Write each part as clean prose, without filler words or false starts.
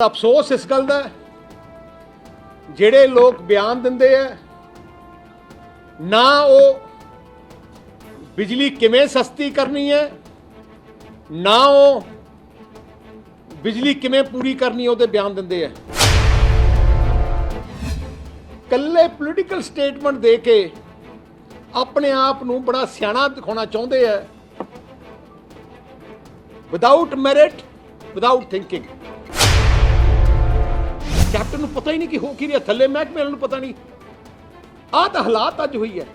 अफसोस इस गल दा ਜਿਹੜੇ लोग बयान ਦਿੰਦੇ ਆ ना वो बिजली किवें सस्ती करनी है ना वो बिजली किवें पूरी करनी है, ਉਹਦੇ बयान ਦਿੰਦੇ ਆ। ਕੱਲੇ ਪੋਲੀਟੀਕਲ ਸਟੇਟਮੈਂਟ ਦੇ ਕੇ ਆਪਣੇ ਆਪ ਨੂੰ ਬੜਾ ਸਿਆਣਾ ਦਿਖਾਉਣਾ ਚਾਹੁੰਦੇ ਆ, without merit, without thinking. Captain ਨੂੰ पता ही नहीं कि हो की रहा, थले महकमे वालों ਨੂੰ पता नहीं। आह तो हालात अज हुई है।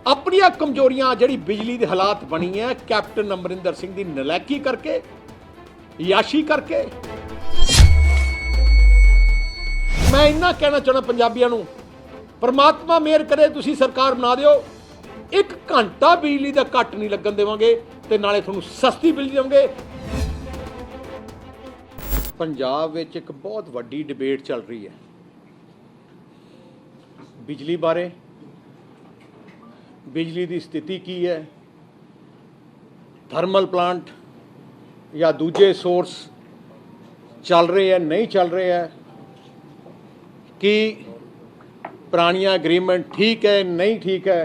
अपनी कमजोरियां जी बिजली के हालात बनी है कैप्टन अमरिंदर सिंह की नलैकी करके, याशी करके। मैं इन्ना कहना चाहना पंजाबियों को, परमात्मा मेहर करे तुसी सरकार बना दिओ, 1 घंटा बिजली का कट नहीं लगन देवांगे ते नाले तुहानूं सस्ती बिजली देवांगे। पंजाब विच एक बहुत वड्डी डिबेट चल रही है बिजली बारे। बिजली की स्थिति की है, थर्मल प्लांट या दूजे सोर्स चल रहे हैं, नहीं चल रहे हैं, कि पुरानियां एग्रीमेंट ठीक है, नहीं ठीक है।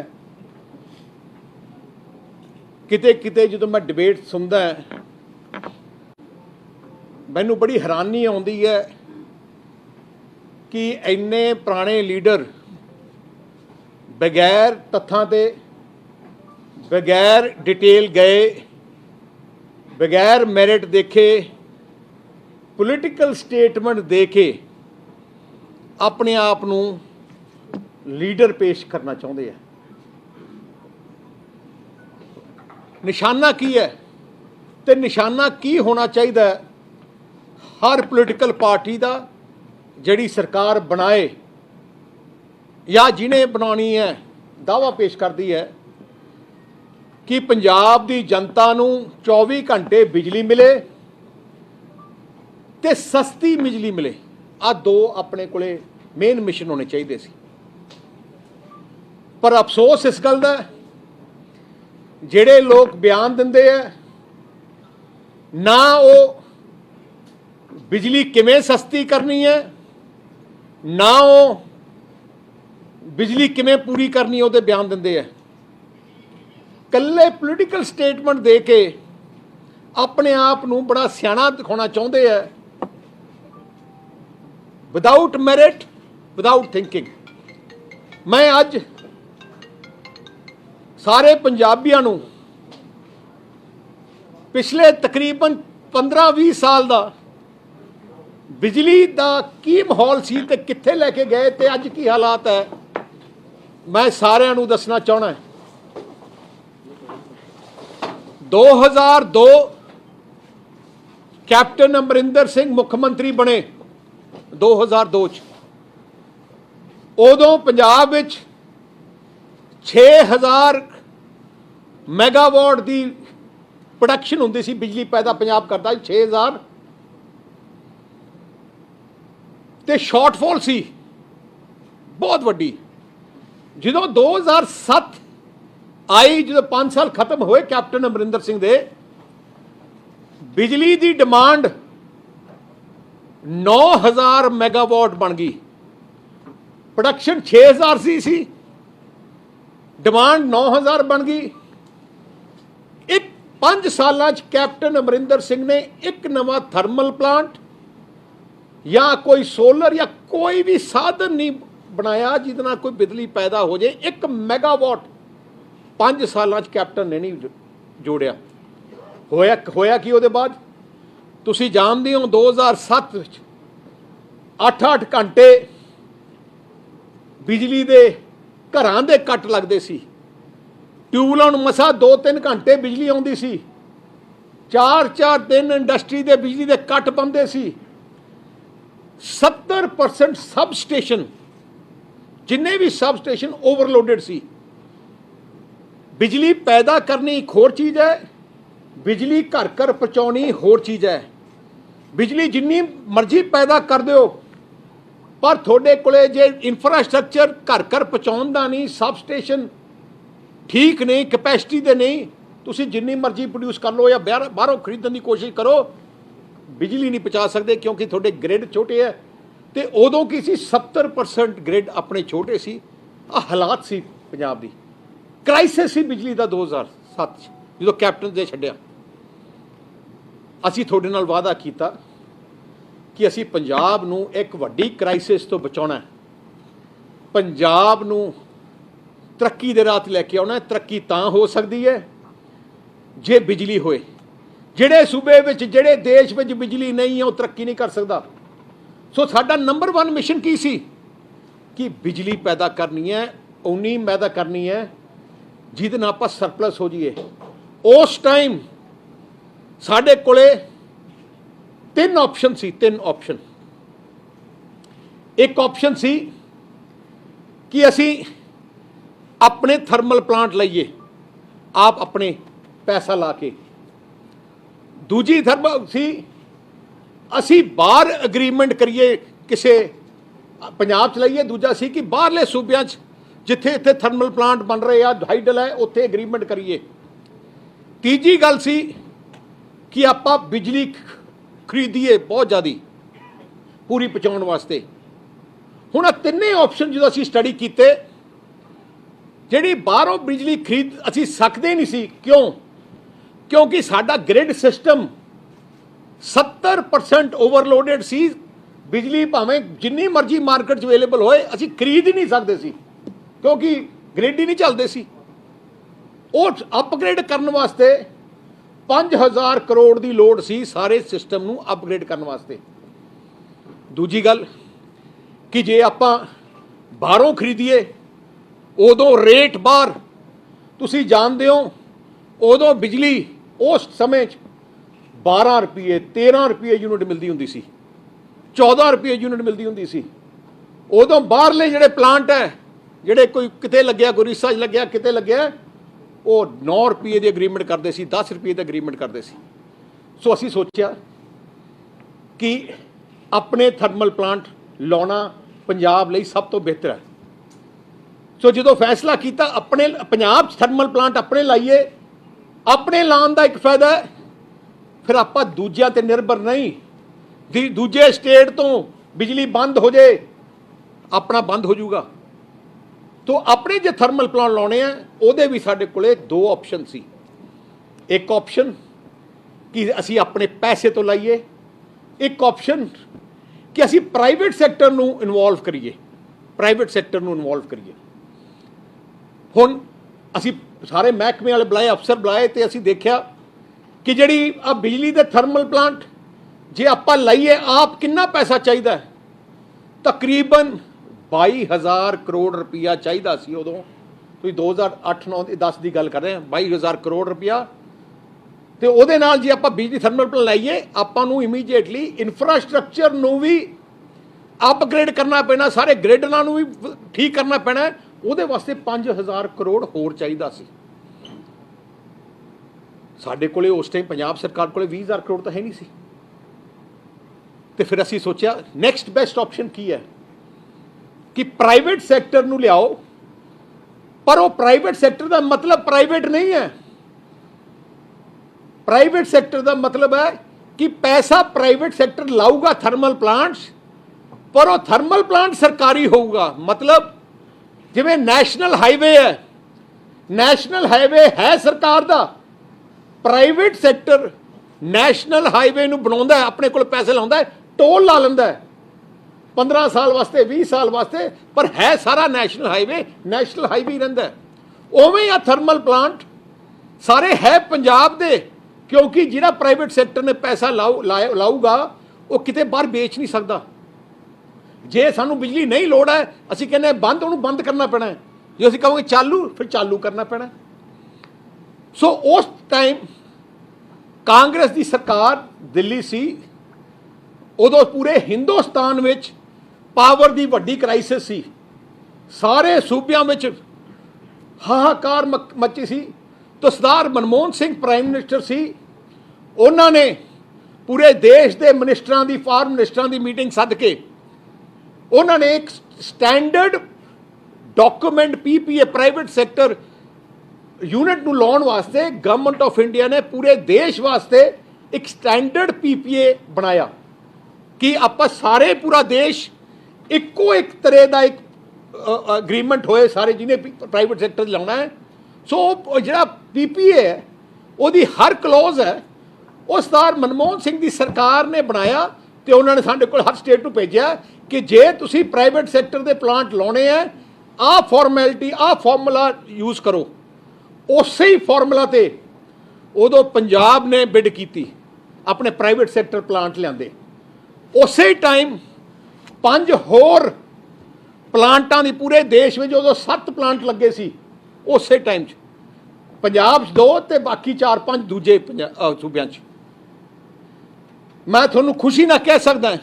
किते किते जो मैं डिबेट सुनदा है मैनू बड़ी हैरानी आउंदी है कि इन्ने पुराने लीडर बगैर तत्थां ते, बगैर डिटेल गए, बगैर मैरिट देखे, पॉलिटिकल स्टेटमेंट दे के अपने आप नूं लीडर पेश करना चाहुंदे हैं। निशाना की है ते निशाना की होना चाहिए हर पोलिटिकल पार्टी का जिहड़ी सरकार बनाए या जिन्हें बनानी है, दावा पेश करती है कि पंजाब की जनता नूं 24 घंटे बिजली मिले ते सस्ती बिजली मिले। आ दो अपने कोले मेन मिशन होने चाहिए सी। पर अफसोस इस गल दा जिहड़े लोग बयान दिंदे आ ना वो बिजली किवें सस्ती करनी है ना वो बिजली किवें पूरी करनी है, ਉਹਦੇ बयान ਦਿੰਦੇ ਆ। ਕੱਲੇ ਪੋਲੀਟੀਕਲ ਸਟੇਟਮੈਂਟ ਦੇ ਕੇ ਆਪਣੇ ਆਪ ਨੂੰ ਬੜਾ ਸਿਆਣਾ ਦਿਖਾਉਣਾ ਚਾਹੁੰਦੇ ਆ, ਵਿਦਆਊਟ ਮੈਰਿਟ, ਵਿਦਆਊਟ ਥਿੰਕਿੰਗ। मैं ਅੱਜ ਸਾਰੇ ਪੰਜਾਬੀਆਂ ਨੂੰ ਪਿਛਲੇ ਤਕਰੀਬਨ 15-20 ਸਾਲ ਦਾ बिजली का की माहौल सी ते कित्थे लैके गए ते अज की हालात है, मैं सारिਆਂ ਨੂੰ दसना चाहना है। 2002 कैप्टन अमरिंदर सिंह मुख्यमंत्री बने 2002 उदों पंजाब विच 6000 मैगावाट की प्रोडक्शन हुंदी सी, बिजली पैदा पंजाब करता 6000 ਤੇ ਸ਼ਾਰਟਫਾਲ ਸੀ ਬਹੁਤ ਵੱਡੀ। ਜਦੋਂ 2007 ਆਈ, ਜਦੋਂ 5 ਸਾਲ ਖਤਮ ਹੋਏ ਕੈਪਟਨ ਅਮਰਿੰਦਰ ਸਿੰਘ ਦੇ, ਬਿਜਲੀ ਦੀ ਡਿਮਾਂਡ 9000 ਮੈਗਾਵਾਟ ਬਣ ਗਈ। ਪ੍ਰੋਡਕਸ਼ਨ 6000 ਸੀ, ਡਿਮਾਂਡ 9000 ਬਣ ਗਈ। 5 ਸਾਲਾਂ 'ਚ ਕੈਪਟਨ ਅਮਰਿੰਦਰ ਸਿੰਘ ਨੇ ਇੱਕ ਨਵਾਂ ਥਰਮਲ ਪਲਾਂਟ या कोई सोलर या कोई भी साधन नहीं बनाया जिसना कोई बिजली पैदा हो जाए। 1 मैगावाट 5 सालों कैप्टन ने नहीं जोड़िया। होया कि उसके बाद तुसी जानते हो 2007 8-8 घंटे बिजली के घरां दे कट लगते सी। ट्यूबलों मसा 2-3 घंटे बिजली आती सी। 4-4 दिन इंडस्ट्री के बिजली के कट बनते सी। 70% सब स्टेशन, जिन्ने भी सब स्टेशन ओवरलोडेड सी। बिजली पैदा करनी एक होर चीज़ है, बिजली घर घर पहुँचानी होर चीज़ है। बिजली जिन्नी मर्जी पैदा कर दो पर थोड़े कोले जे इंफ्रास्ट्रक्चर घर घर पहुँचाने का नहीं, सब स्टेशन ठीक नहीं, कैपेसिटी दे नहीं, तुसी जिन्नी मर्जी प्रोड्यूस कर लो या बाहरों खरीदने की कोशिश करो, बिजली नहीं पहुँचा सकते क्योंकि थोड़े ग्रिड छोटे है। तो उदों की सी 70% ग्रिड अपने छोटे सी। आ हालात सी पंजाब दी, क्राइसिस सी बिजली का 2007 जो कैप्टन ने छड्डिया। असीं थोड़े नाल वादा किया कि असीं पंजाब नूं एक वड्डी क्राइसिस तो बचाउणा है, पंजाब नूं तरक्की दे राह ते लैके आउणा है। तरक्की तां हो सकदी है जे बिजली होए। जिहड़े सूबे विच जिहड़े देश विच बिजली नहीं है वो तरक्की नहीं कर सकदा। सो साडा नंबर 1 मिशन की सी कि बिजली पैदा करनी है, उन्नी पैदा करनी है जिहदे नाल आपां सरप्लस हो जाइए। उस टाइम साडे कोले 3 ऑप्शन सी, 3 ऑप्शन। एक ऑप्शन सी कि असी अपने थर्मल प्लांट लाइए आप अपने पैसा ला के। दूजी थर्मल सी असी बाहर अग्रीमेंट करिए किसे पंजाब च लाइए। दूजा सी कि बाहरले सूबे जिथे इत्थे थर्मल प्लांट बन रहे आ हाइडल है उत्थे एग्रीमेंट करिए। तीजी गल सी कि आपां बिजली खरीदीए बहुत ज़्यादा पूरी पहुँचाउण वास्ते। हुण तिन्ने ऑप्शन जो असीं स्टडी कीते, जिहड़ी बाहरों बिजली खरीद असीं सकदे नहीं सी। क्यों? क्योंकि साडा ग्रिड सिस्टम 70% ओवरलोडेड सी। बिजली भावें जिन्नी मर्जी मार्केट अवेलेबल होए असीं खरीद ही नहीं सकते सी क्योंकि ग्रिड ही नहीं चलते सी। वो अपग्रेड करने वास्ते 5000 करोड़ की लोड़ सी सारे सिस्टम नूं अपग्रेड करने वास्ते। दूजी गल कि जे आपां बाहरों खरीदीए उदों रेट बाहर तुसीं जानदे हो, उदों बिजली उस समय 12 रुपये 13 रुपये यूनिट मिलती हुंदी सी, 14 रुपये यूनिट मिलती हुंदी सी। उदों बाहरले जिहड़े प्लांट है जिहड़े कोई किते लग्या, गुरीसा लग्या, किते लग्या, वो 9 रुपये की एग्रीमेंट करते सी, 10 रुपये की एग्रीमेंट करते सी। सो असीं सोचिया कि अपने थर्मल प्लांट लाउणा पंजाब लई सब तो बेहतर है। सो जो फैसला किया अपने पंजाब थर्मल प्लांट अपने लाइए। अपने लाने का एक फायदा है फिर आपां दूजियां ते निर्भर नहीं। दूजे स्टेट तो बिजली बंद हो जाए अपना बंद हो जाऊगा। तो अपने जो थर्मल प्लांट लाने हैं उहदे भी साडे कोले 2 ऑप्शन सी। एक ऑप्शन कि असी अपने पैसे तो लाइए, एक ऑप्शन कि असी प्राइवेट सैक्टर नूं इनवॉल्व करिए, प्राइवेट सैक्टर नूं इनवॉल्व करिए। हुण असी सारे महकमे वाले बुलाए, अफसर बुलाए तो असी देखा कि जिहड़ी आ बिजली दे थर्मल प्लांट जे आपां लाइए आप कितना पैसा चाहिए? तकरीबन 22,000 करोड़ रुपया चाहिए सी उदों। तुसीं 2008-9-10 की गल कर रहे हैं, 22,000 करोड़ रुपया। तो उहदे नाल जे आपां बिजली थर्मल प्लांट लाइए आपां नूं इमीजिएटली इंफ्रास्ट्रक्चर नूं भी अपग्रेड करना पैना, सारे ग्रिड नूं भी ठीक करना पैना। उहदे वास्ते 5,000 करोड़ होर चाहिए सी। साडे कोले उस टाइम पंजाब सरकार कोले 20,000 करोड़ तो है नहीं सी। तो फिर असीं सोचा नैक्सट बेस्ट ऑप्शन की है कि प्राइवेट सैक्टर नूं लियाओ। पर वो प्राइवेट सैक्टर का मतलब प्राइवेट नहीं है। प्राइवेट सैक्टर का मतलब है कि पैसा प्राइवेट सैक्टर लाऊगा थर्मल प्लांट्स, पर वो थर्मल प्लांट सरकारी होगा। मतलब जिवें नैशनल हाईवे है, नैशनल हाईवे है सरकार का, प्राइवेट सैक्टर नैशनल हाईवे नूं बनाउंदा है, अपने कोल पैसे लाउंदा है, टोल ला लैंदा है 15 साल वास्ते, 20 साल वास्ते, पर है सारा नैशनल हाईवे ही रहिंदा है। उवें आ थर्मल प्लांट सारे है पंजाब दे, क्योंकि जिहड़ा प्राइवेट सैक्टर ने पैसा लाऊगा वो किते बाहर बेच नहीं सकता। जे सानू बिजली नहीं लोड़ है असीं कहने बंद, उन्होंने बंद करना पैना है। जो असीं कहोगे चालू, फिर चालू करना पैना है। सो उस टाइम कांग्रेस की सरकार दिल्ली सी, उदों पूरे हिंदुस्तान में पावर की वड्डी क्राइसिस सी। सारे सूबियां में हाहाकार मची सी। तो सरदार मनमोहन सिंह प्राइम मिनिस्टर सी, उन्होंने पूरे देश के मिनिस्टरां दी, फॉरेन मिनिस्टरां दी मीटिंग सद के उन्होंने एक standard document PPA private sector unit नूं लाउण वास्ते गवर्नमेंट ऑफ इंडिया ने पूरे देश वास्ते एक स्टैंडर्ड PPA बनाया कि ਆਪਾਂ ਸਾਰੇ पूरा देश ਇੱਕੋ ਇੱਕ ਤਰ੍ਹਾਂ ਦਾ ਇੱਕ ਅਗਰੀਮੈਂਟ ਹੋਏ ਸਾਰੇ ਜਿਹਨੇ ਪ੍ਰਾਈਵੇਟ ਸੈਕਟਰ ਲਾਉਣਾ ਹੈ। ਸੋ ਜਿਹੜਾ PPA ਹੈ ਉਹਦੀ ਹਰ ਕਲੋਜ਼ ਹੈ ਉਹ ਸਰਦਾਰ ਮਨਮੋਹਨ ਸਿੰਘ ਦੀ ਸਰਕਾਰ ਨੇ ਬਣਾਇਆ ਤੇ ਉਹਨਾਂ ਨੇ ਸਾਡੇ ਕੋਲ ਹਰ ਸਟੇਟ ਨੂੰ ਭੇਜਿਆ ਕਿ ਜੇ ਤੁਸੀਂ ਪ੍ਰਾਈਵੇਟ ਸੈਕਟਰ ਦੇ ਪਲਾਂਟ ਲਾਉਣੇ ਆ ਆਹ ਫਾਰਮੈਲਿਟੀ ਆਹ ਫਾਰਮੂਲਾ ਯੂਜ਼ ਕਰੋ। ਉਸੇ ਹੀ ਫਾਰਮੂਲਾ ਤੇ ਉਦੋਂ ਪੰਜਾਬ ਨੇ ਬਿਡ ਕੀਤੀ, ਆਪਣੇ ਪ੍ਰਾਈਵੇਟ ਸੈਕਟਰ ਪਲਾਂਟ ਲਿਆਂਦੇ। ਉਸੇ ਟਾਈਮ 5 ਹੋਰ ਪਲਾਂਟਾਂ ਦੀ ਪੂਰੇ ਦੇਸ਼ ਵਿੱਚ ਉਦੋਂ 7 ਪਲਾਂਟ ਲੱਗੇ ਸੀ ਉਸੇ ਟਾਈਮ 'ਚ, ਪੰਜਾਬ 'ਚ 2 ਤੇ ਬਾਕੀ 4-5 ਦੂਜੇ ਸੂਬਿਆਂ 'ਚ। ਮੈਂ ਤੁਹਾਨੂੰ ਖੁਸ਼ੀ ਨਾਲ ਕਹਿ ਸਕਦਾ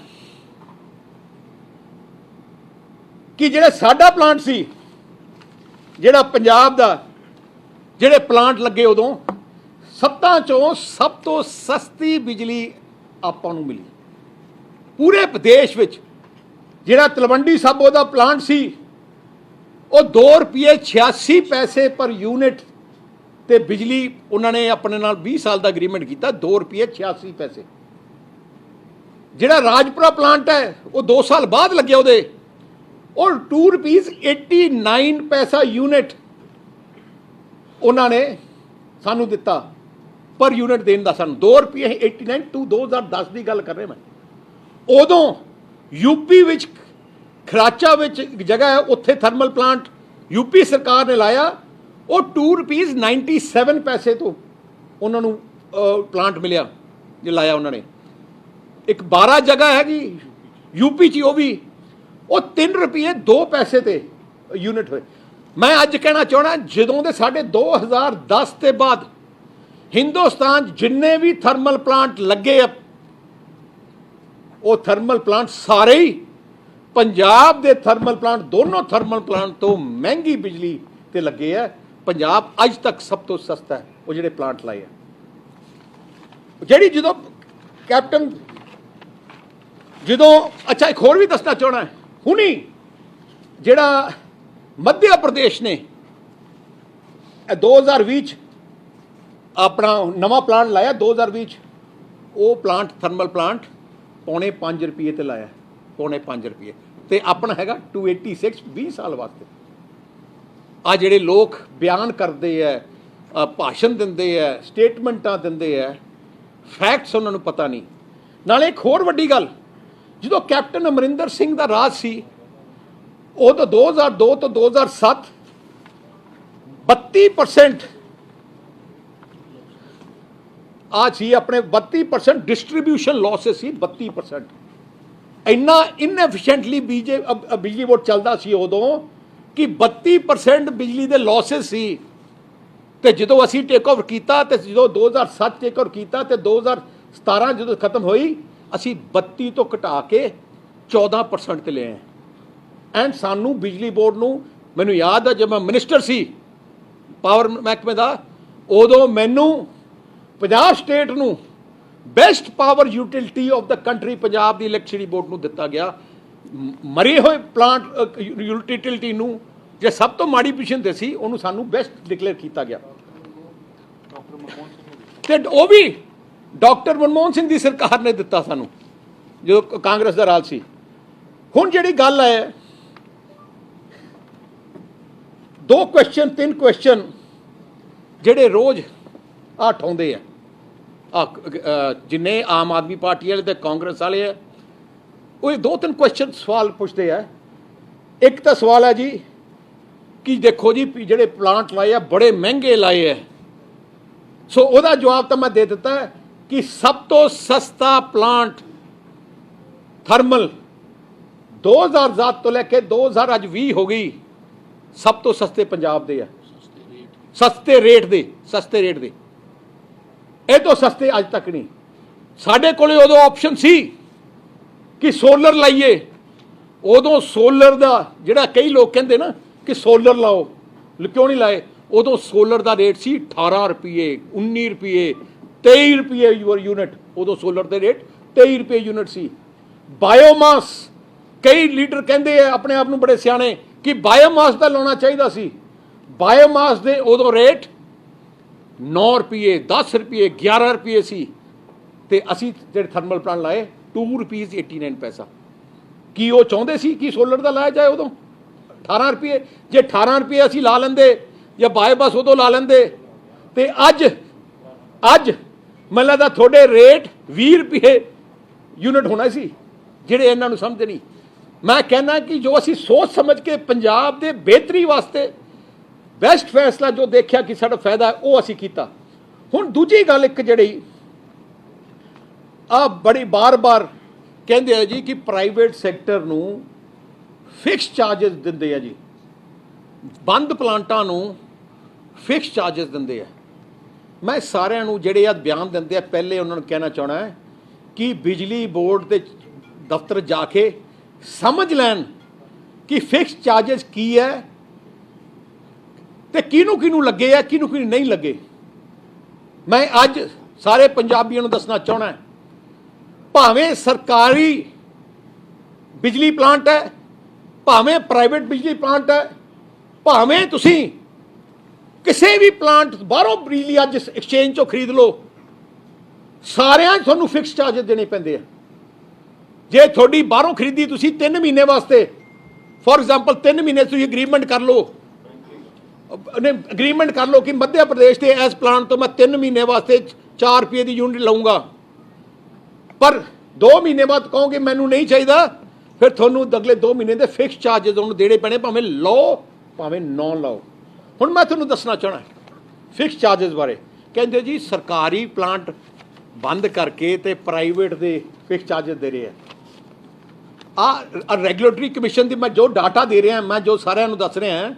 ਕਿ ਜਿਹੜਾ ਸਾਡਾ ਪਲਾਂਟ ਸੀ, ਜਿਹੜਾ ਪੰਜਾਬ ਦਾ ਜਿਹੜੇ ਪਲਾਂਟ ਲੱਗੇ ਉਦੋਂ 7 ਚੋਂ ਸਭ ਤੋਂ ਸਸਤੀ ਬਿਜਲੀ ਆਪਾਂ ਨੂੰ ਮਿਲੀ ਪੂਰੇ ਦੇਸ਼ ਵਿੱਚ। ਜਿਹੜਾ ਤਲਵੰਡੀ ਸਾਬੋ ਦਾ ਪਲਾਂਟ ਸੀ ਉਹ 2 ਰੁਪਏ 86 ਪੈਸੇ ਪਰ ਯੂਨਿਟ ਤੇ ਬਿਜਲੀ ਉਹਨਾਂ ਨੇ ਆਪਣੇ ਨਾਲ 20 ਸਾਲ ਦਾ ਐਗਰੀਮੈਂਟ ਕੀਤਾ, 2 ਰੁਪਏ 86 ਪੈਸੇ। ਜਿਹੜਾ ਰਾਜਪੁਰਾ ਪਲਾਂਟ ਹੈ ਉਹ 2 ਸਾਲ ਬਾਅਦ ਲੱਗਿਆ ਉਹਦੇ, ਉਹ 2 ਰੁਪਏ 89 ਪੈਸਾ ਯੂਨਿਟ ਉਹਨਾਂ ਨੇ ਸਾਨੂੰ ਦਿੱਤਾ ਪਰ ਯੂਨਿਟ ਦੇਣ ਦਾ। ਸਾਨੂੰ 2 ਰੁਪਏ 89 ਟੂ 2010 ਦੀ ਗੱਲ ਕਰ ਰਿਹਾ ਮੈਂ। ਉਦੋਂ ਯੂਪੀ ਵਿੱਚ ਖਰਾਚਾ ਵਿੱਚ ਇੱਕ ਜਗ੍ਹਾ ਹੈ, ਉੱਥੇ ਥਰਮਲ ਪਲਾਂਟ ਯੂਪੀ ਸਰਕਾਰ ਨੇ ਲਾਇਆ, ਉਹ 2 ਰੁਪਏ 97 ਪੈਸੇ ਤੋਂ ਉਹਨਾਂ ਨੂੰ ਪਲਾਂਟ ਮਿਲਿਆ ਜੇ ਲਾਇਆ ਉਹਨਾਂ ਨੇ। ਇੱਕ 12 ਜਗ੍ਹਾ ਹੈਗੀ ਯੂਪੀ 'ਚ, ਉਹ ਵੀ ਉਹ 3 ਰੁਪਏ 2 ਪੈਸੇ ਤੇ ਯੂਨਿਟ ਹੋਏ। ਮੈਂ ਅੱਜ ਕਹਿਣਾ ਚਾਹਣਾ, ਜਦੋਂ ਦੇ ਸਾਡੇ 2010 ਦੇ ਬਾਅਦ ਹਿੰਦੁਸਤਾਨ 'ਚ ਜਿੰਨੇ ਵੀ ਥਰਮਲ ਪਲਾਂਟ ਲੱਗੇ ਆ, ਉਹ ਥਰਮਲ ਪਲਾਂਟ ਸਾਰੇ ਹੀ ਪੰਜਾਬ ਦੇ ਥਰਮਲ ਪਲਾਂਟ, ਦੋਨੋਂ ਥਰਮਲ ਪਲਾਂਟ ਤੋਂ ਮਹਿੰਗੀ ਬਿਜਲੀ ਤੇ ਲੱਗੇ ਆ। ਪੰਜਾਬ ਅੱਜ ਤੱਕ ਸਭ ਤੋਂ ਸਸਤਾ ਹੈ ਉਹ ਜਿਹੜੇ ਪਲਾਂਟ ਲਾਏ ਆ। ਜਿਹੜੀ ਜਦੋਂ ਕੈਪਟਨ ਅੱਛਾ ਇੱਕ ਹੋਰ ਵੀ ਦੱਸਣਾ ਚਾਹਣਾ, ਹੁਣੀ ਜਿਹੜਾ ਮੱਧ ਪ੍ਰਦੇਸ਼ ਨੇ 2020 ਚ ਆਪਣਾ ਨਵਾਂ ਪਲਾਂਟ ਲਾਇਆ, 2020 ਚ ਉਹ ਪਲਾਂਟ ਥਰਮਲ ਪਲਾਂਟ ਪੌਣੇ 5 ਰੁਪਏ ਤੇ ਲਾਇਆ, ਪੌਣੇ 5 ਰੁਪਏ ਤੇ ਆਪਣਾ ਹੈਗਾ 286 20 ਸਾਲ ਵਾਸਤੇ। ਆ ਜਿਹੜੇ ਲੋਕ ਬਿਆਨ ਕਰਦੇ ਆ, ਭਾਸ਼ਣ ਦਿੰਦੇ ਆ, ਸਟੇਟਮੈਂਟਾਂ ਦਿੰਦੇ ਆ, ਫੈਕਟਸ ਉਹਨਾਂ ਨੂੰ ਪਤਾ ਨਹੀਂ। ਨਾਲੇ ਇੱਕ ਹੋਰ ਵੱਡੀ ਗੱਲ, ਜਦੋਂ ਕੈਪਟਨ ਅਮਰਿੰਦਰ ਸਿੰਘ ਦਾ ਰਾਜ ਸੀ ਉਹ ਤਾਂ 2002 ਤੋਂ 2007 32% ਆ ਸੀ ਆਪਣੇ 32% ਡਿਸਟ੍ਰੀਬਿਊਸ਼ਨ ਲਾਸਸ ਸੀ। 32% ਇੰਨਾ ਇਨਐਫੀਸ਼ੀਐਂਟਲੀ ਬਿਜਲੀ ਬੋਰਡ ਚੱਲਦਾ ਸੀ ਉਦੋਂ ਕਿ 32% ਬਿਜਲੀ ਦੇ ਲਾਸਸ ਸੀ। ਤੇ ਜਦੋਂ ਅਸੀਂ ਟੇਕ ਓਵਰ ਕੀਤਾ ਤੇ ਜਦੋਂ 2007 ਟੇਕ ਓਵਰ ਕੀਤਾ ਤੇ 2017 ਜਦੋਂ ਖਤਮ ਹੋਈ ਅਸੀਂ 32 ਤੋਂ ਘਟਾ ਕੇ 14% ਤੇ ਲਏ। ਐਂਡ ਸਾਨੂੰ ਬਿਜਲੀ ਬੋਰਡ ਨੂੰ, ਮੈਨੂੰ ਯਾਦ ਹੈ ਜਦ ਮੈਂ ਮਿਨਿਸਟਰ ਸੀ ਪਾਵਰ ਮਹਿਕਮੇ ਦਾ, ਉਦੋਂ ਮੈਨੂੰ ਪੰਜਾਬ ਸਟੇਟ ਨੂੰ best power utility of the country Punjab the electricity board ਨੂੰ ਦਿੱਤਾ ਗਿਆ। ਮਰੇ ਹੋਏ ਪਲਾਂਟ ਯੂਟਿਲਿਟੀ ਨੂੰ ਜੇ ਸਭ ਤੋਂ ਮਾੜੀ ਪੋਜੀਸ਼ਨ ਦੇ ਸੀ ਉਹਨੂੰ ਸਾਨੂੰ ਬੈਸਟ ਡਿਕਲੇਅਰ ਕੀਤਾ ਗਿਆ। ਤੇ ਉਹ ਵੀ ਡਾਕਟਰ ਮਨਮੋਹਨ ਸਿੰਘ ਦੀ ਸਰਕਾਰ ਨੇ ਦਿੱਤਾ ਸਾਨੂੰ ਜਦੋਂ ਕਾਂਗਰਸ ਦਾ ਰਾਜ ਸੀ। ਹੁਣ ਜਿਹੜੀ ਗੱਲ ਹੈ 2 ਕੁਐਸਚਨ 3 ਕੁਐਸਚਨ ਜਿਹੜੇ ਰੋਜ਼ ਉਠਾਉਂਦੇ ਆ ਜਿੰਨੇ ਆਮ ਆਦਮੀ ਪਾਰਟੀ ਵਾਲੇ ਤੇ ਕਾਂਗਰਸ ਵਾਲੇ ਆ, ਉਹ 2-3 ਕੁਐਸਚਨ ਸਵਾਲ ਪੁੱਛਦੇ ਆ। ਇੱਕ ਤਾਂ ਸਵਾਲ ਹੈ ਜੀ ਕਿ ਦੇਖੋ ਜੀ ਜਿਹੜੇ ਪਲਾਂਟ ਲਾਏ ਆ ਬੜੇ ਮਹਿੰਗੇ ਲਾਏ ਆ। ਸੋ ਉਹਦਾ ਜਵਾਬ ਤਾਂ ਮੈਂ ਦੇ ਦਿੱਤਾ ਕਿ ਸਭ ਤੋਂ ਸਸਤਾ ਪਲਾਂਟ ਥਰਮਲ 2007 ਤੋਂ ਲੈ ਕੇ 2000 ਅੱਜ 20 ਹੋ ਗਈ, ਸਭ ਤੋਂ ਸਸਤੇ ਪੰਜਾਬ ਦੇ ਆ। ਸਸਤੇ ਰੇਟ ਦੇ ਇਹ ਤੋਂ ਸਸਤੇ ਅੱਜ ਤੱਕ ਨਹੀਂ। ਸਾਡੇ ਕੋਲੇ ਉਦੋਂ ਆਪਸ਼ਨ ਸੀ ਕਿ ਸੋਲਰ ਲਾਈਏ। ਉਦੋਂ ਸੋਲਰ ਦਾ ਜਿਹੜਾ ਕਈ ਲੋਕ ਕਹਿੰਦੇ ਨਾ ਕਿ ਸੋਲਰ ਲਾਓ, ਕਿਉਂ ਨਹੀਂ ਲਾਏ? ਉਦੋਂ ਸੋਲਰ ਦਾ ਰੇਟ ਸੀ 18 ਰੁਪਏ 19 ਰੁਪਏ 23 ਰੁਪਏ ਯੂਨਿਟ। ਉਦੋਂ ਸੋਲਰ ਦੇ ਰੇਟ 23 ਰੁਪਏ ਯੂਨਿਟ ਸੀ। ਬਾਇਓਮਾਸ, ਕਈ ਲੀਡਰ ਕਹਿੰਦੇ ਆ ਆਪਣੇ ਆਪ ਨੂੰ ਬੜੇ ਸਿਆਣੇ ਕਿ ਬਾਇਓਮਾਸ ਦਾ ਲਾਉਣਾ ਚਾਹੀਦਾ ਸੀ। ਬਾਇਓਮਾਸ ਦੇ ਉਦੋਂ ਰੇਟ 9 ਰੁਪਏ 10 ਰੁਪਏ 11 ਰੁਪਏ ਸੀ ਤੇ ਅਸੀਂ ਜਿਹੜੇ ਥਰਮਲ ਪਲਾਂਟ ਲਾਏ ₹2.89 ਕੀ ਉਹ ਚਾਹੁੰਦੇ ਸੀ ਕਿ ਸੋਲਰ ਦਾ ਲਾਇਆ ਜਾਏ ਉਦੋਂ 18 ਰੁਪਏ? ਜੇ 18 ਰੁਪਏ ਅਸੀਂ ਲਾ ਲੈਂਦੇ ਜਾਂ ਬਾਇਓਬਸ ਉਦੋਂ ਲਾ ਲੈਂਦੇ ਤੇ ਅੱਜ ਮੈਨੂੰ ਲੱਗਦਾ ਤੁਹਾਡੇ ਰੇਟ 20 ਰੁਪਏ ਯੂਨਿਟ ਹੋਣਾ ਸੀ, ਜਿਹੜੇ ਇਹਨਾਂ ਨੂੰ ਸਮਝਦੇ ਨਹੀਂ। ਮੈਂ ਕਹਿੰਦਾ ਕਿ ਜੋ ਅਸੀਂ ਸੋਚ ਸਮਝ ਕੇ ਪੰਜਾਬ ਦੇ ਬਿਹਤਰੀ ਵਾਸਤੇ ਬੈਸਟ ਫੈਸਲਾ ਜੋ ਦੇਖਿਆ ਕਿ ਸਾਡਾ ਫਾਇਦਾ ਉਹ ਅਸੀਂ ਕੀਤਾ। ਹੁਣ ਦੂਜੀ ਗੱਲ ਇੱਕ ਜਿਹੜੀ ਆ ਬੜੀ ਬਾਰ-ਬਾਰ ਕਹਿੰਦੇ ਆ ਜੀ ਕਿ ਪ੍ਰਾਈਵੇਟ ਸੈਕਟਰ ਨੂੰ ਫਿਕਸ ਚਾਰजेस ਦਿੰਦੇ ਆ ਜੀ, ਬੰਦ ਪਲਾਂਟਾਂ ਨੂੰ ਫਿਕਸ ਚਾਰजेस ਦਿੰਦੇ ਆ। ਮੈਂ ਸਾਰਿਆਂ ਨੂੰ ਜਿਹੜੇ ਆ ਬਿਆਨ ਦਿੰਦੇ ਆ ਪਹਿਲੇ ਉਹਨਾਂ ਨੂੰ ਕਹਿਣਾ ਚਾਹਣਾ ਹੈ ਕਿ ਬਿਜਲੀ ਬੋਰਡ ਦੇ ਦਫ਼ਤਰ ਜਾ ਕੇ ਸਮਝ ਲੈਣ ਕਿ ਫਿਕਸ ਚਾਰजेस ਕੀ ਹੈ ਤੇ ਕਿਹਨੂੰ ਲੱਗੇ ਆ ਕਿਹਨੂੰ ਨਹੀਂ ਲੱਗੇ। ਮੈਂ ਅੱਜ ਸਾਰੇ ਪੰਜਾਬੀਆਂ ਨੂੰ ਦੱਸਣਾ ਚਾਹਣਾ ਹੈ, ਭਾਵੇਂ ਸਰਕਾਰੀ ਬਿਜਲੀ ਪਲਾਂਟ ਹੈ, ਭਾਵੇਂ ਪ੍ਰਾਈਵੇਟ ਬਿਜਲੀ ਪਲਾਂਟ ਹੈ, ਭਾਵੇਂ ਤੁਸੀਂ ਕਿਸੇ ਵੀ ਪਲਾਂਟ ਬਾਹਰੋਂ ਬਿਜਲੀ ਅੱਜ ਐਕਸਚੇਂਜ ਚੋਂ ਖਰੀਦ ਲਓ, ਸਾਰਿਆਂ 'ਚ ਤੁਹਾਨੂੰ ਫਿਕਸ ਚਾਰजेस ਦੇਣੇ ਪੈਂਦੇ ਆ। ਜੇ ਤੁਹਾਡੀ ਬਾਹਰੋਂ ਖਰੀਦੀ ਤੁਸੀਂ 3 ਮਹੀਨੇ ਵਾਸਤੇ, ਫੋਰ ਐਗਜ਼ਾਮਪਲ 3 ਮਹੀਨੇ ਤੁਸੀਂ ਅਗਰੀਮੈਂਟ ਕਰ ਲਓ ਕਿ ਮੱਧ ਪ੍ਰਦੇਸ਼ ਦੇ ਇਸ ਪਲਾਂਟ ਤੋਂ ਮੈਂ 3 ਮਹੀਨੇ ਵਾਸਤੇ 4 ਰੁਪਏ ਦੀ ਯੂਨਿਟ ਲਊਂਗਾ, ਪਰ 2 ਮਹੀਨੇ ਬਾਅਦ ਕਹੋਗੇ ਮੈਨੂੰ ਨਹੀਂ ਚਾਹੀਦਾ, ਫਿਰ ਤੁਹਾਨੂੰ ਅਗਲੇ 2 ਮਹੀਨੇ ਦੇ ਫਿਕਸ ਚਾਰजेस ਉਹਨੂੰ ਦੇਣੇ ਪੈਣੇ, ਭਾਵੇਂ ਲਓ ਭਾਵੇਂ ਨਾ ਲਓ। ਹੁਣ ਮੈਂ ਤੁਹਾਨੂੰ ਦੱਸਣਾ ਚਾਹਣਾ ਫਿਕਸ ਚਾਰजेस ਬਾਰੇ। ਕਹਿੰਦੇ ਜੀ ਸਰਕਾਰੀ ਪਲਾਂਟ ਬੰਦ ਕਰਕੇ ਤੇ ਪ੍ਰਾਈਵੇਟ ਦੇ ਫਿਕਸ ਚਾਰजेस ਦੇ ਰਹੇ ਆ ਰੈਗੂਲੇਟਰੀ ਕਮਿਸ਼ਨ ਦੀ ਮੈਂ ਜੋ ਡਾਟਾ ਦੇ ਰਿਹਾ, ਮੈਂ ਜੋ ਸਾਰਿਆਂ ਨੂੰ ਦੱਸ ਰਿਹਾ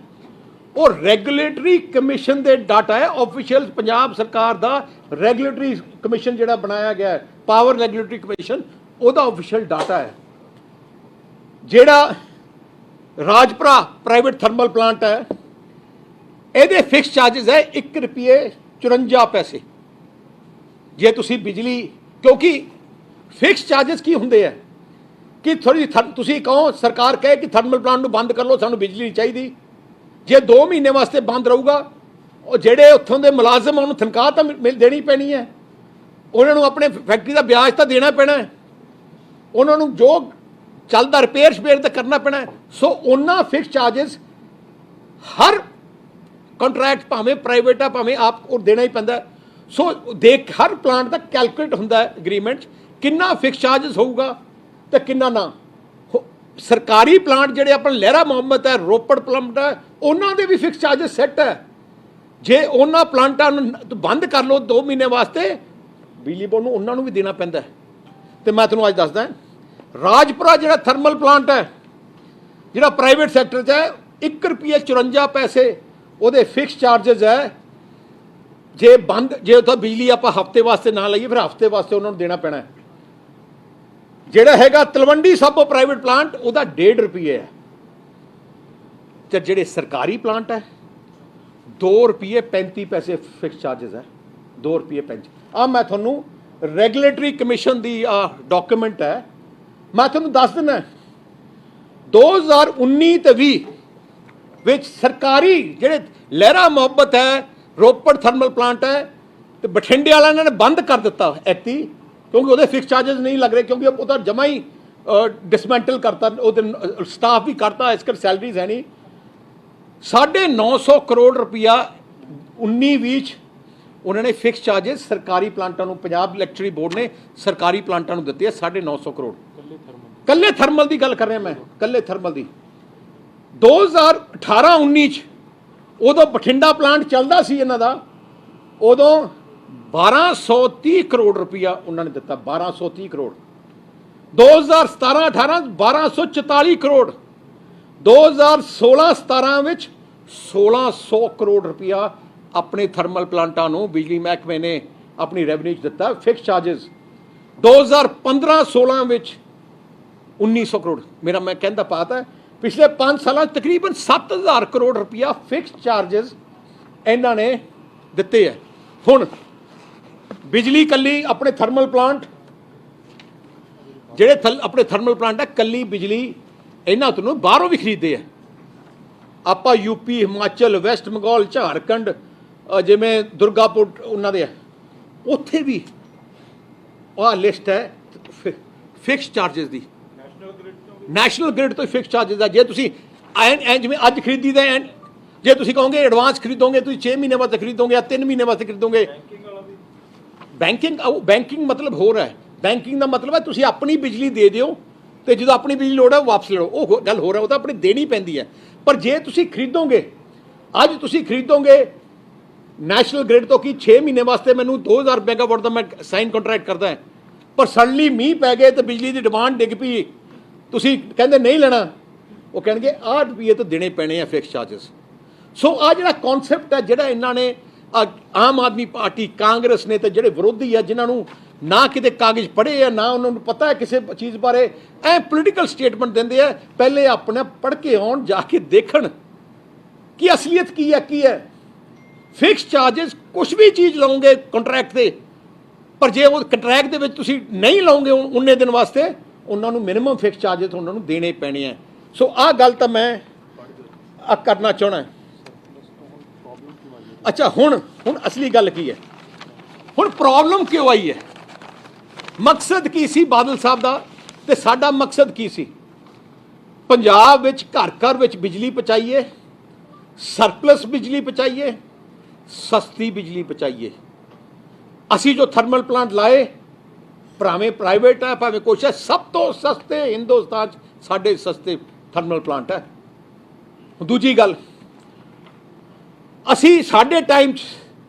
ਉਹ ਰੈਗੂਲੇਟਰੀ ਕਮਿਸ਼ਨ ਦੇ ਡਾਟਾ ਹੈ। ਆਫੀਸ਼ੀਅਲ ਪੰਜਾਬ ਸਰਕਾਰ ਦਾ ਰੈਗੂਲੇਟਰੀ ਕਮਿਸ਼ਨ ਜਿਹੜਾ ਬਣਾਇਆ ਗਿਆ ਹੈ, ਪਾਵਰ ਰੈਗੂਲੇਟਰੀ ਕਮਿਸ਼ਨ, ਉਹਦਾ ਆਫੀਸ਼ੀਅਲ ਡਾਟਾ ਹੈ। ਜਿਹੜਾ ਰਾਜਪੁਰਾ ਪ੍ਰਾਈਵੇਟ ਥਰਮਲ ਪਲਾਂਟ ਹੈ, ਇਹਦੇ ਫਿਕਸ ਚਾਰजेस ਹੈ ₹1.54। ਜੇ ਤੁਸੀਂ ਬਿਜਲੀ, ਕਿਉਂਕਿ ਫਿਕਸ ਚਾਰजेस ਕੀ ਹੁੰਦੇ ਆ ਕਿ ਥੋੜੀ ਤੁਸੀਂ ਕਹੋ, ਸਰਕਾਰ ਕਹੇ ਕਿ ਥਰਮਲ ਪਲਾਂਟ ਨੂੰ ਬੰਦ ਕਰ ਲਓ, ਸਾਨੂੰ ਬਿਜਲੀ ਨਹੀਂ ਚਾਹੀਦੀ, ਜੇ 2 ਮਹੀਨੇ ਵਾਸਤੇ ਬੰਦ ਰਹੂਗਾ, ਉਹ ਜਿਹੜੇ ਉੱਥੋਂ ਦੇ ਮੁਲਾਜ਼ਮ ਉਹਨੂੰ ਤਨਖਾਹ ਤਾਂ ਦੇਣੀ ਪੈਣੀ ਹੈ, ਉਹਨਾਂ ਨੂੰ ਆਪਣੇ ਫੈਕਟਰੀ ਦਾ ਵਿਆਜ ਤਾਂ ਦੇਣਾ ਪੈਣਾ ਹੈ, ਉਹਨਾਂ ਨੂੰ ਜੋ ਚੱਲਦਾ ਰਿਪੇਅਰ ਤਾਂ ਕਰਨਾ ਪੈਣਾ ਹੈ। ਸੋ ਉਹਨਾਂ ਫਿਕਸ ਚਾਰजेस ਹਰ ਕੰਟਰੈਕਟ ਭਾਵੇਂ ਪ੍ਰਾਈਵੇਟ ਆ ਭਾਵੇਂ ਆਪ ਉਹ ਦੇਣਾ ਹੀ ਪੈਂਦਾ। ਸੋ ਹਰ ਪਲਾਂਟ ਦਾ ਕੈਲਕੂਲੇਟ ਹੁੰਦਾ ਹੈ ਐਗਰੀਮੈਂਟ ਕਿੰਨਾ ਫਿਕਸ ਚਾਰजेस ਹੋਊਗਾ ਤੇ ਕਿੰਨਾ ਨਾ। ਸਰਕਾਰੀ ਪਲਾਂਟ ਜਿਹੜੇ ਆਪਣਾ ਲਹਿਰਾ ਮੁਹੰਮਦ ਹੈ, ਰੋਪੜ ਪਲਾਂਟ ਹੈ, ਉਹਨਾਂ ਦੇ ਵੀ ਫਿਕਸ ਚਾਰजेस ਸੈੱਟ ਹੈ। ਜੇ ਉਹਨਾਂ ਪਲਾਂਟਾਂ ਨੂੰ ਬੰਦ ਕਰ ਲਓ 2 ਮਹੀਨੇ ਵਾਸਤੇ, ਬਿਜਲੀ ਬੋਰਡ ਨੂੰ ਉਹਨਾਂ ਨੂੰ ਵੀ ਦੇਣਾ ਪੈਂਦਾ। ਤੇ ਮੈਂ ਤੁਹਾਨੂੰ ਅੱਜ ਦੱਸਦਾ, ਰਾਜਪੁਰਾ ਜਿਹੜਾ ਥਰਮਲ ਪਲਾਂਟ ਹੈ ਜਿਹੜਾ ਪ੍ਰਾਈਵੇਟ ਸੈਕਟਰ 'ਚ ਹੈ, ₹1.54 ਉਹਦੇ ਫਿਕਸ ਚਾਰजेस ਹੈ। ਜੇ ਉੱਥੇ ਬਿਜਲੀ ਆਪਾਂ ਹਫ਼ਤੇ ਵਾਸਤੇ ਨਾ ਲਈਏ, ਫਿਰ ਹਫ਼ਤੇ ਵਾਸਤੇ ਉਹਨਾਂ ਨੂੰ ਦੇਣਾ ਪੈਣਾ ਹੈ। ਜਿਹੜਾ ਹੈਗਾ ਤਲਵੰਡੀ ਸਾਬੋ ਪ੍ਰਾਈਵੇਟ ਪਲਾਂਟ, ਉਹਦਾ ₹1.5 ਹੈ। ਤੇ ਜਿਹੜੇ ਸਰਕਾਰੀ ਪਲਾਂਟ ਹੈ ₹2.35 ਫਿਕਸ ਚਾਰजेस ਹੈ, ₹2.35। ਆ ਮੈਂ ਤੁਹਾਨੂੰ ਰੈਗੂਲੇਟਰੀ ਕਮਿਸ਼ਨ ਦੀ ਡਾਕੂਮੈਂਟ ਹੈ, ਮੈਂ ਤੁਹਾਨੂੰ ਦੱਸ ਦਿੰਦਾ 2019 ਤੇ 20 ਵਿੱਚ ਸਰਕਾਰੀ ਜਿਹੜੇ ਲਹਿਰਾ ਮੁਹੱਬਤ ਹੈ, ਰੋਪੜ ਥਰਮਲ ਪਲਾਂਟ ਹੈ ਤੇ ਬਠਿੰਡੇ ਵਾਲਾ ਇਹਨਾਂ ਨੇ ਬੰਦ ਕਰ ਦਿੱਤਾ ਐਕਤੀ, ਕਿਉਂਕਿ ਉਹਦੇ ਫਿਕਸ ਚਾਰजेस ਨਹੀਂ ਲੱਗ ਰਹੇ, ਕਿਉਂਕਿ ਉਹ ਤਾਂ ਜਮਾ ਹੀ ਡਿਸਮੈਂਟਲ ਕਰਤਾ, ਉਹਦੇ ਸਟਾਫ ਵੀ ਕਰਤਾ, ਇਸ ਕਰ ਸੈਲਰੀਜ਼ ਹੈ ਨਹੀਂ। 950 ਕਰੋੜ ਰੁਪਇਆ 19-20 ਉਹਨਾਂ ਨੇ ਫਿਕਸ ਚਾਰजेस ਸਰਕਾਰੀ ਪਲਾਂਟਾਂ ਨੂੰ, ਪੰਜਾਬ ਇਲੈਕਟ੍ਰਿਸਿਟੀ ਬੋਰਡ ਨੇ ਸਰਕਾਰੀ ਪਲਾਂਟਾਂ ਨੂੰ ਦਿੱਤੇ ਆ 950 ਕਰੋੜ। ਕੱਲੇ ਥਰਮਲ ਦੀ ਗੱਲ ਕਰ ਰਿਹਾ ਮੈਂ, ਕੱਲੇ ਥਰਮਲ ਦੀ। 2018-19 ਚ ਉਦੋਂ ਬਠਿੰਡਾ ਪਲਾਂਟ ਚੱਲਦਾ ਸੀ ਇਹਨਾਂ ਦਾ, ਉਦੋਂ 1230 ਕਰੋੜ ਰੁਪਇਆ ਉਹਨਾਂ ਨੇ ਦਿੱਤਾ, 1230 ਕਰੋੜ। 2017-18 1244 ਕਰੋੜ, 2016-17 ਵਿੱਚ 1600 ਕਰੋੜ ਰੁਪਇਆ ਆਪਣੇ ਥਰਮਲ ਪਲਾਂਟਾਂ ਨੂੰ ਬਿਜਲੀ ਮਹਿਕਮੇ ਨੇ ਆਪਣੀ ਰੈਵਨਿਊ 'ਚ ਦਿੱਤਾ ਫਿਕਸ ਚਾਰजेस। 2015-16 ਵਿੱਚ 1900 ਕਰੋੜ। ਮੇਰਾ ਮੈਂ ਕਹਿੰਦਾ ਪਾਤਾ ਪਿਛਲੇ 5 ਸਾਲਾਂ 'ਚ ਤਕਰੀਬਨ 7000 ਕਰੋੜ ਰੁਪਇਆ ਫਿਕਸ ਚਾਰजेस ਇਹਨਾਂ ਨੇ ਦਿੱਤੇ ਹੈ। ਹੁਣ ਬਿਜਲੀ ਕੱਲੀ ਆਪਣੇ ਥਰਮਲ ਪਲਾਂਟ ਜਿਹੜੇ ਆਪਣੇ ਥਰਮਲ ਪਲਾਂਟ ਹੈ, ਕੱਲੀ ਬਿਜਲੀ ਇਹਨਾਂ ਤੋਂ ਬਾਹਰੋਂ ਵੀ ਖਰੀਦਦੇ ਆ। ਆਪਾਂ ਯੂਪੀ, ਹਿਮਾਚਲ, ਵੈਸਟ ਬੰਗਾਲ, ਝਾਰਖੰਡ, ਜਿਵੇਂ ਦੁਰਗਾਪੁਰ ਉਹਨਾਂ ਦੇ ਆ, ਉੱਥੇ ਵੀ ਆਹ ਲਿਸਟ ਹੈ ਫਿਕਸ ਚਾਰजेस ਦੀ, ਨੈਸ਼ਨਲ ਗ੍ਰਿਡ ਤੋਂ ਫਿਕਸ ਚਾਰजेस ਦਾ। ਜੇ ਤੁਸੀਂ ਐਂ ਜਿਵੇਂ ਅੱਜ ਖਰੀਦੀ ਦਾ ਜੇ ਤੁਸੀਂ ਕਹੋਗੇ ਐਡਵਾਂਸ ਖਰੀਦੋਗੇ, ਤੁਸੀਂ 6 ਮਹੀਨੇ ਵਾਸਤੇ ਖਰੀਦੋਗੇ ਜਾਂ 3 ਮਹੀਨੇ ਵਾਸਤੇ ਖਰੀਦੋਗੇ। ਬੈਂਕਿੰਗ ਮਤਲਬ ਹੋਰ ਹੈ। ਬੈਂਕਿੰਗ ਦਾ ਮਤਲਬ ਹੈ ਤੁਸੀਂ ਆਪਣੀ ਬਿਜਲੀ ਦੇ ਦਿਓ ਤੇ ਜਦੋਂ ਆਪਣੀ ਬਿਜਲੀ ਲੋੜ ਹੈ ਵਾਪਸ ਲੈ ਲਓ, ਉਹ ਗੱਲ ਹੋ ਰਿਹਾ, ਉਹ ਤਾਂ ਆਪਣੀ ਦੇਣੀ ਪੈਂਦੀ ਹੈ। ਪਰ ਜੇ ਤੁਸੀਂ ਖਰੀਦੋਗੇ, ਅੱਜ ਤੁਸੀਂ ਖਰੀਦੋਗੇ ਨੈਸ਼ਨਲ ਗ੍ਰਿਡ ਤੋਂ ਕਿ 6 ਮਹੀਨੇ ਵਾਸਤੇ ਮੈਨੂੰ 2000 ਮੈਗਾਵਾਟ ਦਾ ਮੈਂ ਸਾਈਨ ਕੰਟਰੈਕਟ ਕਰਦਾ ਹੈ, ਪਰ ਸਡਨਲੀ ਮੀਂਹ ਪੈ ਗਏ ਤੇ ਬਿਜਲੀ ਦੀ ਡਿਮਾਂਡ ਡਿੱਗ ਪਈ, ਤੁਸੀਂ ਕਹਿੰਦੇ ਨਹੀਂ ਲੈਣਾ, ਉਹ ਕਹਿਣਗੇ ਆਹ ਰੁਪਈਏ ਤਾਂ ਦੇਣੇ ਪੈਣੇ ਆ ਫਿਕਸ ਚਾਰजेस। ਸੋ ਆਹ ਜਿਹੜਾ ਕਨਸੈਪਟ ਹੈ, ਜਿਹੜਾ ਇਹਨਾਂ ਨੇ ਆਮ ਆਦਮੀ ਪਾਰਟੀ, ਕਾਂਗਰਸ ਨੇ ਤੇ ਜਿਹੜੇ ਵਿਰੋਧੀ ਆ, ਜਿਨ੍ਹਾਂ ਨੂੰ ਨਾ ਕਿਤੇ ਕਾਗਜ਼ ਪੜ੍ਹੇ ਆ, ਨਾ ਉਹਨਾਂ ਨੂੰ ਪਤਾ ਹੈ ਕਿਸੇ ਚੀਜ਼ ਬਾਰੇ, ਐ ਪੋਲੀਟੀਕਲ ਸਟੇਟਮੈਂਟ ਦਿੰਦੇ ਆ। ਪਹਿਲੇ ਆਪਣੇ ਪੜ੍ਹ ਕੇ ਆਉਣ, ਜਾ ਕੇ ਦੇਖਣ ਕਿ ਅਸਲੀਅਤ ਕੀ ਹੈ। ਫਿਕਸ ਚਾਰजेस ਕੁਛ ਵੀ ਚੀਜ਼ ਲਾਉਂਗੇ ਕੰਟਰੈਕਟ ਤੇ, ਪਰ ਜੇ ਉਹ ਕੰਟਰੈਕਟ ਦੇ ਵਿੱਚ ਤੁਸੀਂ ਨਹੀਂ ਲਾਉਂਗੇ ਉਨੇ ਦਿਨ ਵਾਸਤੇ, ਉਹਨਾਂ ਨੂੰ ਮਿਨੀਮਮ ਫਿਕਸ ਚਾਰजेस ਉਹਨਾਂ ਨੂੰ ਦੇਣੇ ਪੈਣੇ ਆ। ਸੋ ਆਹ ਗੱਲ ਤਾਂ ਮੈਂ ਕਰਨਾ ਚਾਹਣਾ। ਅੱਛਾ, ਹੁਣ ਅਸਲੀ ਗੱਲ ਕੀ ਹੈ, ਹੁਣ ਪ੍ਰੋਬਲਮ ਕਿਉਂ ਆਈ ਹੈ, ਮਕਸਦ ਕੀ ਸੀ ਬਾਦਲ ਸਾਹਿਬ ਦਾ ਤੇ ਸਾਡਾ ਮਕਸਦ ਕੀ ਸੀ? ਪੰਜਾਬ ਵਿੱਚ ਘਰ ਘਰ ਵਿੱਚ ਬਿਜਲੀ ਪਹੁੰਚਾਈਏ, ਸਰਪਲਸ ਬਿਜਲੀ ਪਹੁੰਚਾਈਏ, ਸਸਤੀ ਬਿਜਲੀ ਪਹੁੰਚਾਈਏ। ਅਸੀਂ ਜੋ ਥਰਮਲ ਪਲਾਂਟ ਲਾਏ, ਭਾਵੇਂ ਪ੍ਰਾਈਵੇਟ ਹੈ ਭਾਵੇਂ ਕੁਛ ਹੈ, ਸਭ ਤੋਂ ਸਸਤੇ ਹਿੰਦੁਸਤਾਨ 'ਚ ਸਾਡੇ ਸਸਤੇ ਥਰਮਲ ਪਲਾਂਟ ਹੈ। ਦੂਜੀ ਗੱਲ, ਅਸੀਂ ਸਾਡੇ ਟਾਈਮ 'ਚ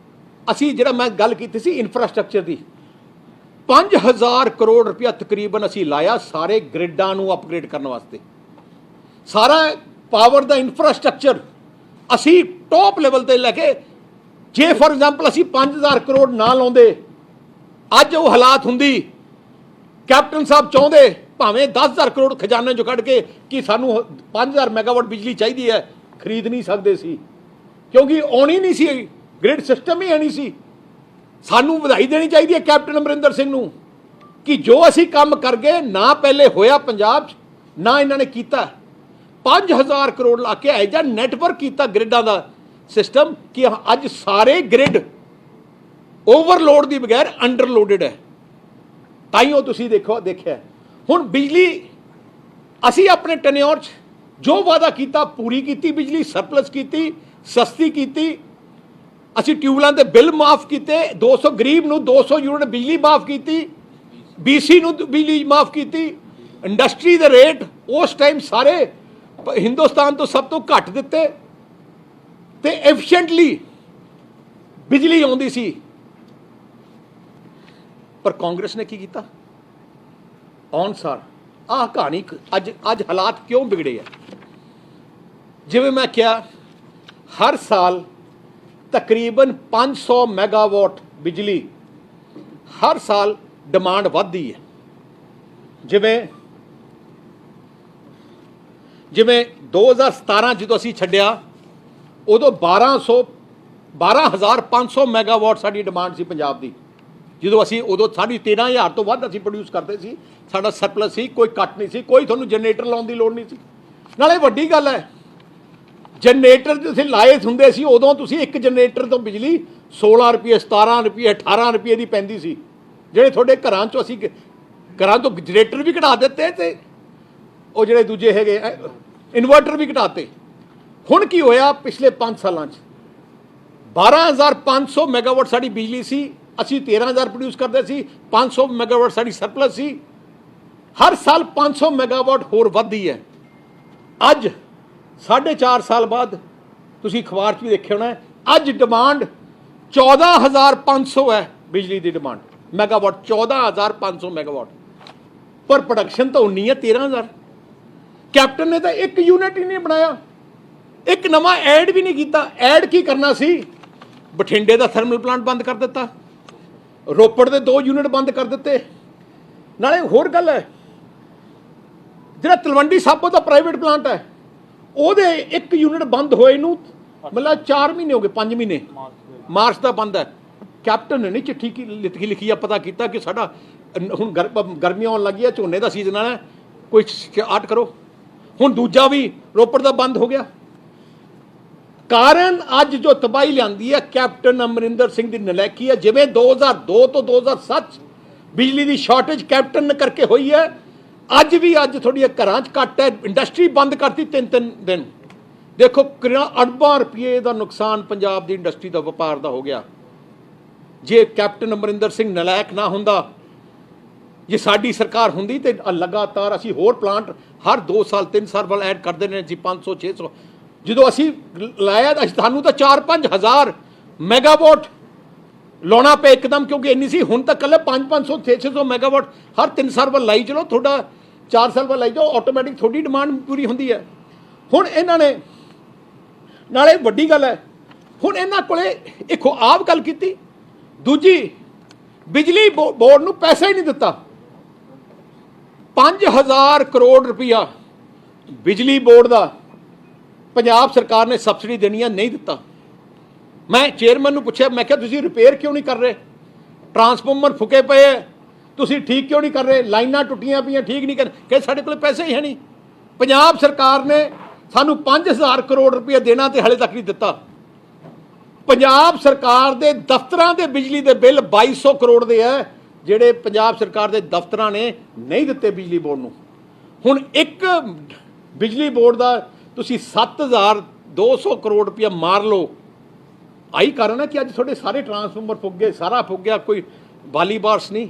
ਅਸੀਂ ਜਿਹੜਾ ਮੈਂ ਗੱਲ ਕੀਤੀ ਸੀ ਇਨਫਰਾਸਟ੍ਰਕਚਰ ਦੀ, 5000 ਕਰੋੜ ਰੁਪਇਆ ਤਕਰੀਬਨ ਅਸੀਂ ਲਾਇਆ ਸਾਰੇ ਗ੍ਰਿਡਾਂ ਨੂੰ ਅਪਗ੍ਰੇਡ ਕਰਨ ਵਾਸਤੇ। ਸਾਰਾ ਪਾਵਰ ਦਾ ਇਨਫਰਾਸਟ੍ਰਕਚਰ ਅਸੀਂ ਟੌਪ ਲੈਵਲ ਤੇ ਲੈ ਕੇ, ਜੇ ਫॉर ਐਗਜ਼ਾਮਪਲ ਅਸੀਂ 5000 ਕਰੋੜ ਨਾ ਲਾਉਂਦੇ, ਅੱਜ ਉਹ ਹਾਲਾਤ ਹੁੰਦੀ, ਕੈਪਟਨ ਸਾਹਿਬ ਚਾਹੁੰਦੇ ਭਾਵੇਂ 10000 ਕਰੋੜ ਖਜ਼ਾਨੇ 'ਚੋਂ ਕੱਢ ਕੇ ਕਿ ਸਾਨੂੰ 5000 ਮੈਗਾਵਾਟ ਬਿਜਲੀ ਚਾਹੀਦੀ ਹੈ, ਖਰੀਦ ਨਹੀਂ ਸਕਦੇ ਸੀ, ਕਿਉਂਕਿ ਆਉਣੀ ਨਹੀਂ ਸੀ, ਗ੍ਰਿਡ ਸਿਸਟਮ ਹੀ ਨਹੀਂ ਸੀ। ਸਾਨੂੰ ਵਧਾਈ ਦੇਣੀ ਚਾਹੀਦੀ ਹੈ ਕੈਪਟਨ ਅਮਰਿੰਦਰ ਸਿੰਘ ਨੂੰ ਕਿ ਜੋ ਅਸੀਂ ਕੰਮ ਕਰ ਗਏ, ਨਾ ਪਹਿਲੇ ਹੋਇਆ ਪੰਜਾਬ 'ਚ, ਨਾ ਇਹਨਾਂ ਨੇ ਕੀਤਾ। 5000 ਕਰੋੜ ਲਾ ਕੇ ਇਹ ਜਿਹਾ ਨੈਟਵਰਕ ਕੀਤਾ ਗ੍ਰਿਡਾਂ ਦਾ ਸਿਸਟਮ ਕਿ ਅੱਜ ਸਾਰੇ ਗ੍ਰਿਡ ਓਵਰਲੋਡ ਦੀ ਬਗੈਰ ਅੰਡਰਲੋਡਡ ਹੈ। ਤਾਈਓ ਤੁਸੀਂ ਦੇਖਿਆ ਹੁਣ ਬਿਜਲੀ ਅਸੀਂ ਆਪਣੇ ਟੈਨਿਓਰ 'ਚ ਜੋ ਵਾਅਦਾ ਕੀਤਾ ਪੂਰੀ ਕੀਤੀ, ਬਿਜਲੀ ਸਰਪਲਸ ਕੀਤੀ, ਸਸਤੀ ਕੀਤੀ। ਅਸੀਂ ਟਿਊਬਲਾਂ ਦੇ ਬਿੱਲ ਮਾਫ ਕੀਤੇ, 200 ਗਰੀਬ ਨੂੰ 200 ਯੂਨਿਟ ਬਿਜਲੀ ਮਾਫ ਕੀਤੀ, BC ਨੂੰ ਬਿਜਲੀ ਮਾਫ ਕੀਤੀ। ਇੰਡਸਟਰੀ ਦੇ ਰੇਟ ਉਸ ਟਾਈਮ ਸਾਰੇ ਹਿੰਦੁਸਤਾਨ ਤੋਂ ਸਭ ਤੋਂ ਘੱਟ ਦਿੱਤੇ ਤੇ ਐਫੀਸ਼ੀਐਂਟਲੀ ਬਿਜਲੀ ਆਉਂਦੀ ਸੀ। ਪਰ ਕਾਂਗਰਸ ਨੇ ਕੀ ਕੀਤਾ? ਅਨੁਸਾਰ ਆਹ ਕਹਾਣੀ ਅੱਜ ਹਾਲਾਤ ਕਿਉਂ ਵਿਗੜੇ ਆ? ਜਿਵੇਂ ਮੈਂ ਕਿਹਾ, ਹਰ ਸਾਲ ਤਕਰੀਬਨ 500 ਮੈਗਾਵਾਟ ਬਿਜਲੀ ਹਰ ਸਾਲ ਡਿਮਾਂਡ ਵੱਧਦੀ ਹੈ। ਜਿਵੇਂ 2017 ਜਦੋਂ ਅਸੀਂ ਛੱਡਿਆ, ਉਦੋਂ 12,500 ਮੈਗਾਵਾਟ ਸਾਡੀ ਡਿਮਾਂਡ ਸੀ ਪੰਜਾਬ ਦੀ। ਜਦੋਂ ਅਸੀਂ ਉਦੋਂ ਸਾਡੀ 13,000 ਤੋਂ ਵੱਧ ਅਸੀਂ ਪ੍ਰੋਡਿਊਸ ਕਰਦੇ ਸੀ, ਸਾਡਾ ਸਰਪਲਸ ਸੀ, ਕੋਈ ਕੱਟ ਨਹੀਂ ਸੀ, ਕੋਈ ਤੁਹਾਨੂੰ ਜਨਰੇਟਰ ਲਾਉਣ ਦੀ ਲੋੜ ਨਹੀਂ ਸੀ। ਨਾਲੇ ਵੱਡੀ ਗੱਲ ਹੈ, ਜਨਰੇਟਰ ਤੁਸੀਂ ਲਾਏ ਹੁੰਦੇ ਸੀ, ਉਦੋਂ ਤੁਸੀਂ ਇੱਕ ਜਨਰੇਟਰ ਤੋਂ ਬਿਜਲੀ 16 ਰੁਪਏ 17 ਰੁਪਏ 18 ਰੁਪਏ ਦੀ ਪੈਂਦੀ ਸੀ। ਜਿਹੜੇ ਤੁਹਾਡੇ ਘਰਾਂ 'ਚੋਂ ਅਸੀਂ ਘਰਾਂ ਤੋਂ ਜਨਰੇਟਰ ਵੀ ਘਟਾ ਦਿੱਤੇ ਤੇ ਉਹ ਜਿਹੜੇ ਦੂਜੇ ਹੈਗੇ ਇਨਵਰਟਰ ਵੀ ਘਟਾਤੇ। ਹੁਣ ਕੀ ਹੋਇਆ? ਪਿਛਲੇ 5 ਸਾਲਾਂ 'ਚ 12,500 ਮੈਗਾਵਾਟ ਸਾਡੀ ਬਿਜਲੀ ਸੀ, ਅਸੀਂ 13,000 ਪ੍ਰੋਡਿਊਸ ਕਰਦੇ ਸੀ, 500 ਮੈਗਾਵਾਟ ਸਾਡੀ ਸਰਪਲਸ ਸੀ। ਹਰ ਸਾਲ 500 ਮੈਗਾਵਾਟ ਹੋਰ ਵੱਧਦੀ ਹੈ। ਅੱਜ 4.5 ਸਾਲ ਬਾਅਦ ਤੁਸੀਂ ਅਖਬਾਰ 'ਚ ਵੀ ਦੇਖਿਆ ਹੋਣਾ, ਅੱਜ ਡਿਮਾਂਡ 14,500 ਹੈ ਬਿਜਲੀ ਦੀ ਡਿਮਾਂਡ ਮੈਗਾਵਾਟ, 14,500 ਮੈਗਾਵਾਟ, ਪਰ ਪ੍ਰੋਡਕਸ਼ਨ ਤਾਂ ਉਨੀ ਹੈ 13,000। ਕੈਪਟਨ ਨੇ ਤਾਂ ਇੱਕ ਯੂਨਿਟ ਹੀ ਨਹੀਂ ਬਣਾਇਆ, ਇੱਕ ਨਵਾਂ ਐਡ ਵੀ ਨਹੀਂ ਕੀਤਾ। ਐਡ ਕੀ ਕਰਨਾ ਸੀ? ਬਠਿੰਡੇ ਦਾ ਥਰਮਲ ਪਲਾਂਟ ਬੰਦ ਕਰ ਦਿੱਤਾ, ਰੋਪੜ ਦੇ 2 ਯੂਨਿਟ ਬੰਦ ਕਰ ਦਿੱਤੇ। ਨਾਲੇ ਹੋਰ ਗੱਲ ਹੈ, ਜਿਹੜਾ ਤਲਵੰਡੀ ਸਾਬੋ ਦਾ ਪ੍ਰਾਈਵੇਟ ਪਲਾਂਟ ਹੈ, ਉਹਦੇ 1 ਯੂਨਿਟ ਬੰਦ ਹੋਏ ਨੂੰ ਮਤਲਬ 4 ਮਹੀਨੇ ਹੋ ਗਏ, 5 ਮਹੀਨੇ, ਮਾਰਚ ਦਾ ਬੰਦ ਹੈ। ਕੈਪਟਨ ਨੇ ਨਹੀਂ ਚਿੱਠੀ ਲਿਖੀ ਆ, ਪਤਾ ਕੀਤਾ ਕਿ ਸਾਡਾ ਹੁਣ ਗਰਮੀਆਂ ਆਉਣ ਲੱਗੀਆਂ, ਝੋਨੇ ਦਾ ਸੀਜ਼ਨ ਆਣਾ, ਕੋਈ ਆਟ ਕਰੋ। ਹੁਣ ਦੂਜਾ ਵੀ ਰੋਪੜ ਦਾ ਬੰਦ ਹੋ ਗਿਆ। ਕਾਰਨ ਅੱਜ ਜੋ ਤਬਾਹੀ ਲਿਆਂਦੀ ਹੈ ਕੈਪਟਨ ਅਮਰਿੰਦਰ ਸਿੰਘ ਦੀ ਨਲਾਇਕੀ ਹੈ। ਜਿਵੇਂ 2002 ਤੋਂ 2007 बिजली की शॉर्टेज कैप्टन करके हुई है। अज भी अज थोड़ी घर घट है, इंडस्ट्री बंद करती 3-3 दिन। देखो अरबां रुपये का नुकसान पंजाब की इंडस्ट्री का व्यापार का हो गया। जे कैप्टन अमरिंदर सिंह नलायक ना हुंदा, जे साडी सरकार हुंदी तो लगातार असी होर प्लांट हर 2 साल 3 साल वाल ऐड करते हैं जी 500-600। जो असी लाया सानू तो 4-5 हज़ार मैगावाट लाना पे एकदम, क्योंकि इन्नी सी हुण तक कल 500 600 मैगावाट हर 3 साल वाल लाई चलो, थोड़ा 4 साल वाल लाई जाओ, ऑटोमैटिक थोड़ी डिमांड पूरी होंदी है। हुण इन्हां ने नाले वड्डी गल है, हुण इन्हां कोले एक आप गल कीती, दूजी बिजली बोर्ड नूं पैसा ही नहीं दिता। 5000 करोड़ रुपया बिजली बोर्ड का पंजाब सरकार ने सबसिडी देनी है, नहीं दिता। मैं चेयरमैन नूं पुछया, मैं क्या तुसीं रिपेयर क्यों नहीं कर रहे, ट्रांसफार्मर फुके पे है, तुसीं ठीक क्यों नहीं कर रहे, लाइनां टुटियां पईयां ठीक नहीं कर, कह साडे कोल पैसे ही है नहीं। पंजाब सरकार ने सानू 5000 करोड़ रुपया देना तो हले तक नहीं दिता। पंजाब सरकार के दफ्तरां के बिजली के बिल 2200 करोड़ के है, ਜਿਹੜੇ पंजाब सरकार के दफ्तर ने नहीं दिते बिजली बोर्ड नूं। हुण एक बिजली बोर्ड का तुसीं 7200 करोड़ रुपया मार लो। आई कारण है कि अज थोड़े सारे ट्रांसफार्मर फुक गए, सारा फुक गया, कोई बाली बार्स नहीं।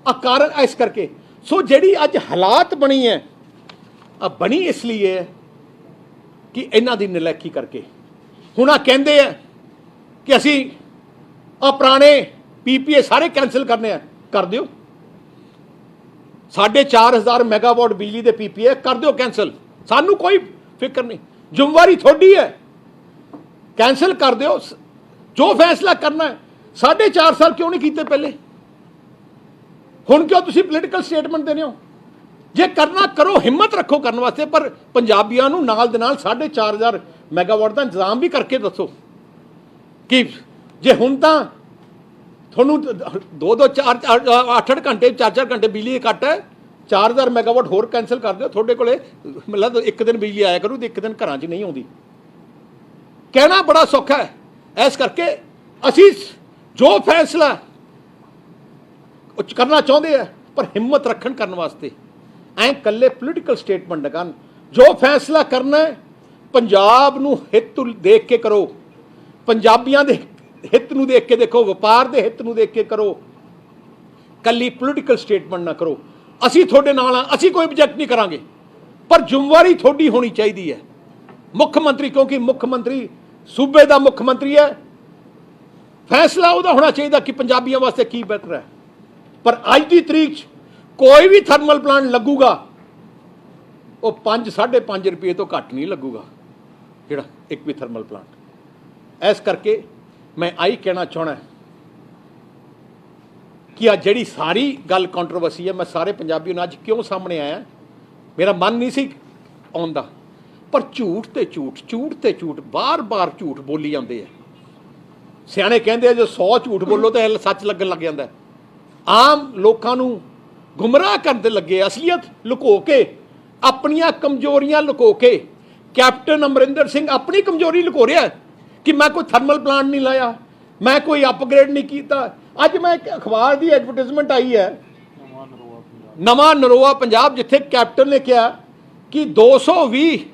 आ कारण इस करके सो जिहड़ी अज हालात बनी है, बनी इसलिए है कि इन्हां दी नलैकी करके। हुण आ कहंदे आ कि असीं पुराने PPA सारे कैंसल करने हैं, कर दिओ। 4500 मैगावाट बिजली के PPA कर दिओ कैंसल, सानू कोई फिक्र नहीं, जिम्मेवारी थोड़ी है, कैंसल कर दिओ। जो फैसला करना है 4.5 साल क्यों नहीं कीते पहले, हुण क्यों तुसीं पोलिटिकल स्टेटमेंट देने हो? जे करना करो, हिम्मत रखो करने वास्ते, पर पंजाबियों नूं नाल दे नाल 4500 मैगावाट का इंतजाम भी करके दसो कि जे हुण तां थोनू 2-2 4 8 घंटे 4 घंटे बिजली कट है, 4000 मैगावाट होर कैंसल कर दो, थोड़े कोले मतलब एक दिन बिजली आया करू तो एक दिन घर च नहीं आती। कहना बड़ा सौखा है। इस करके असी जो फैसला करना चाहते हैं, पर हिम्मत रखन करने वास्ते ऐ कल्ले पोलिटिकल स्टेटमेंट न। जो फैसला करना है पंजाब नूं हित देख के करो, पंजाबियों के हित नूं देख के देखो, व्यापार के हित नूं देख के करो, कल्ली पोलिटिकल स्टेटमेंट ना करो। असी थोड़े नाल हां, असी कोई ऑब्जेक्ट नहीं करांगे, पर जिम्मेवारी थोड़ी होनी चाहिए है। मुख्यमंत्री, क्योंकि मुख्यमंत्री सूबे का मुख्यमंत्री है, फैसला उहदा होना चाहिए कि पंजाबियों वास्ते की बेहतर है। पर अज की तरीक कोई भी थर्मल प्लांट लगूगा वो 5-5.5 रुपये तो घट नहीं लगूगा, जिहड़ा एक भी थर्मल प्लांट। इस करके मैं आई कहना चाहना कि आ जिहड़ी सारी गल कॉन्ट्रोवर्सी है, मैं सारे पंजाबियों अज क्यों सामने आया, मेरा मन नहीं सी आउंदा, पर झूठ ते झूठ, झूठ ते झूठ, बार बार झूठ बोली जाते हैं। सियाणे कहते हैं जो 100 झूठ बोलो तो सच लगन लग जाता है। आम लोगों को गुमराह करते लगे, असलीयत लुको के, अपनियां कमजोरियां लुको के। कैप्टन अमरिंदर सिंह अपनी कमजोरी लुको रहा है कि मैं कोई थर्मल प्लांट नहीं लाया, मैं कोई अपग्रेड नहीं किया। अज मैं एक अखबार की एडवरटाइजमेंट आई है, नवा नरोआ पंजाब, जिथे कैप्टन ने कहा कि 220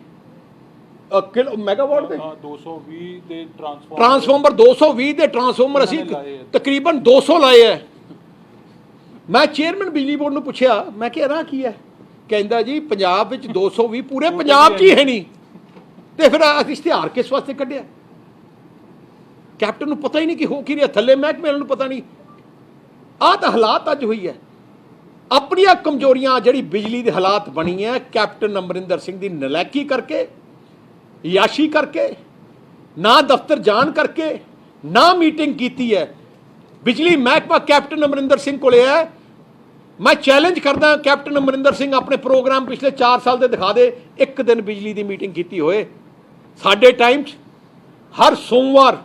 किलो मैगावाट के 220 ਦੇ ट्रांसफार्मर 220 के ट्रांसफार्मर असी तकरीबन 200 लाए है। मैं चेयरमैन बिजली बोर्ड ਨੂੰ ਪੁੱਛਿਆ, मैं कह रहा की है, कहता जी पंजाब ਵਿੱਚ 220 पूरे पंजाब च ही है नहीं, तो फिर इश्तिहार किस वास्ते कढ़िया? कैप्टन ਨੂੰ पता ही नहीं कि हो की रहा, थले महकमे ਨੂੰ पता नहीं। आह तो हालात अज हुई है। अपनियां कमजोरियां जिहड़ी बिजली के हालात बनी है, कैप्टन अमरिंदर सिंह की नलैकी करके, याशी करके, ना दफ्तर जान करके, ना मीटिंग की है। बिजली महकमा कैप्टन अमरिंदर सिंह को है। मैं चैलेंज करदा कैप्टन अमरिंदर सिंह अपने प्रोग्राम पिछले 4 साल के दिखा दे, एक दिन बिजली की मीटिंग की होए। साडे टाइम हर सोमवार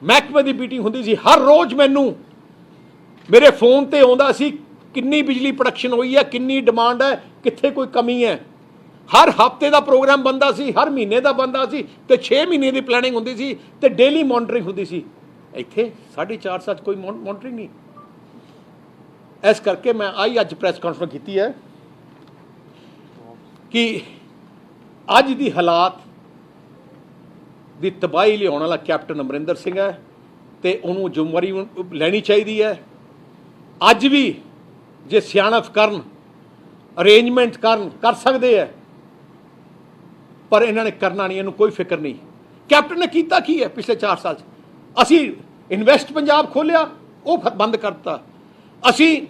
महकमे की मीटिंग होंदी सी, हर रोज़ मैनू मेरे फोन ते आउंदा सी किन्नी बिजली प्रोडक्शन हुई है, किन्नी डिमांड है, कित्थे कोई कमी है। हर हफ्ते का प्रोग्राम बनता सी, हर महीने का बनता सी, ते 6 महीने की प्लैनिंग होंदी सी, ते डेली मॉनिटरिंग होंदी सी। इत्थे 4.5 साल कोई मॉनिटरिंग नहीं। इस करके मैं आई अज प्रैस कॉन्फ्रेंस की है कि अज दी हालात दी तबाही लियाउण वाला कैप्टन अमरिंदर सिंह है तो उन्होंने जिम्मेवारी लैनी चाहिए है। अज भी जे सियाणप करन अरेंजमेंट कर सकते हैं, पर इन्होंने करना नहीं, इन्हों कोई फिक्र नहीं। कैप्टन ने किया की है पिछले 4 साल असी इन्वेस्ट पंजाब खोलिया वो बंद करता, असी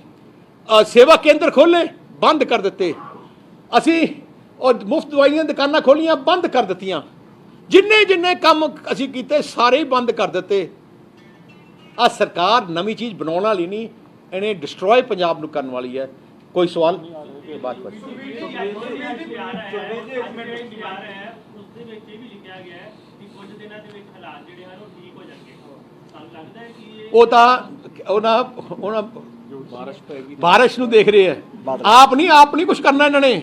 सेवा केंद्र खोले बंद कर दिते, असी और मुफ्त दवाइयां दुकाना खोलियां बंद कर दित्तियां, जिन्ने जिन्ने काम असी कीते सारे ही बंद कर दिते। आ सरकार नवी चीज़ बनाने वाली नहीं, इन्हें डिस्ट्रॉय पंजाब नूं करने वाली है। कोई सवाल बात बारिश नूं देख रहे हैं, आप नहीं कुछ करना इन्होंने,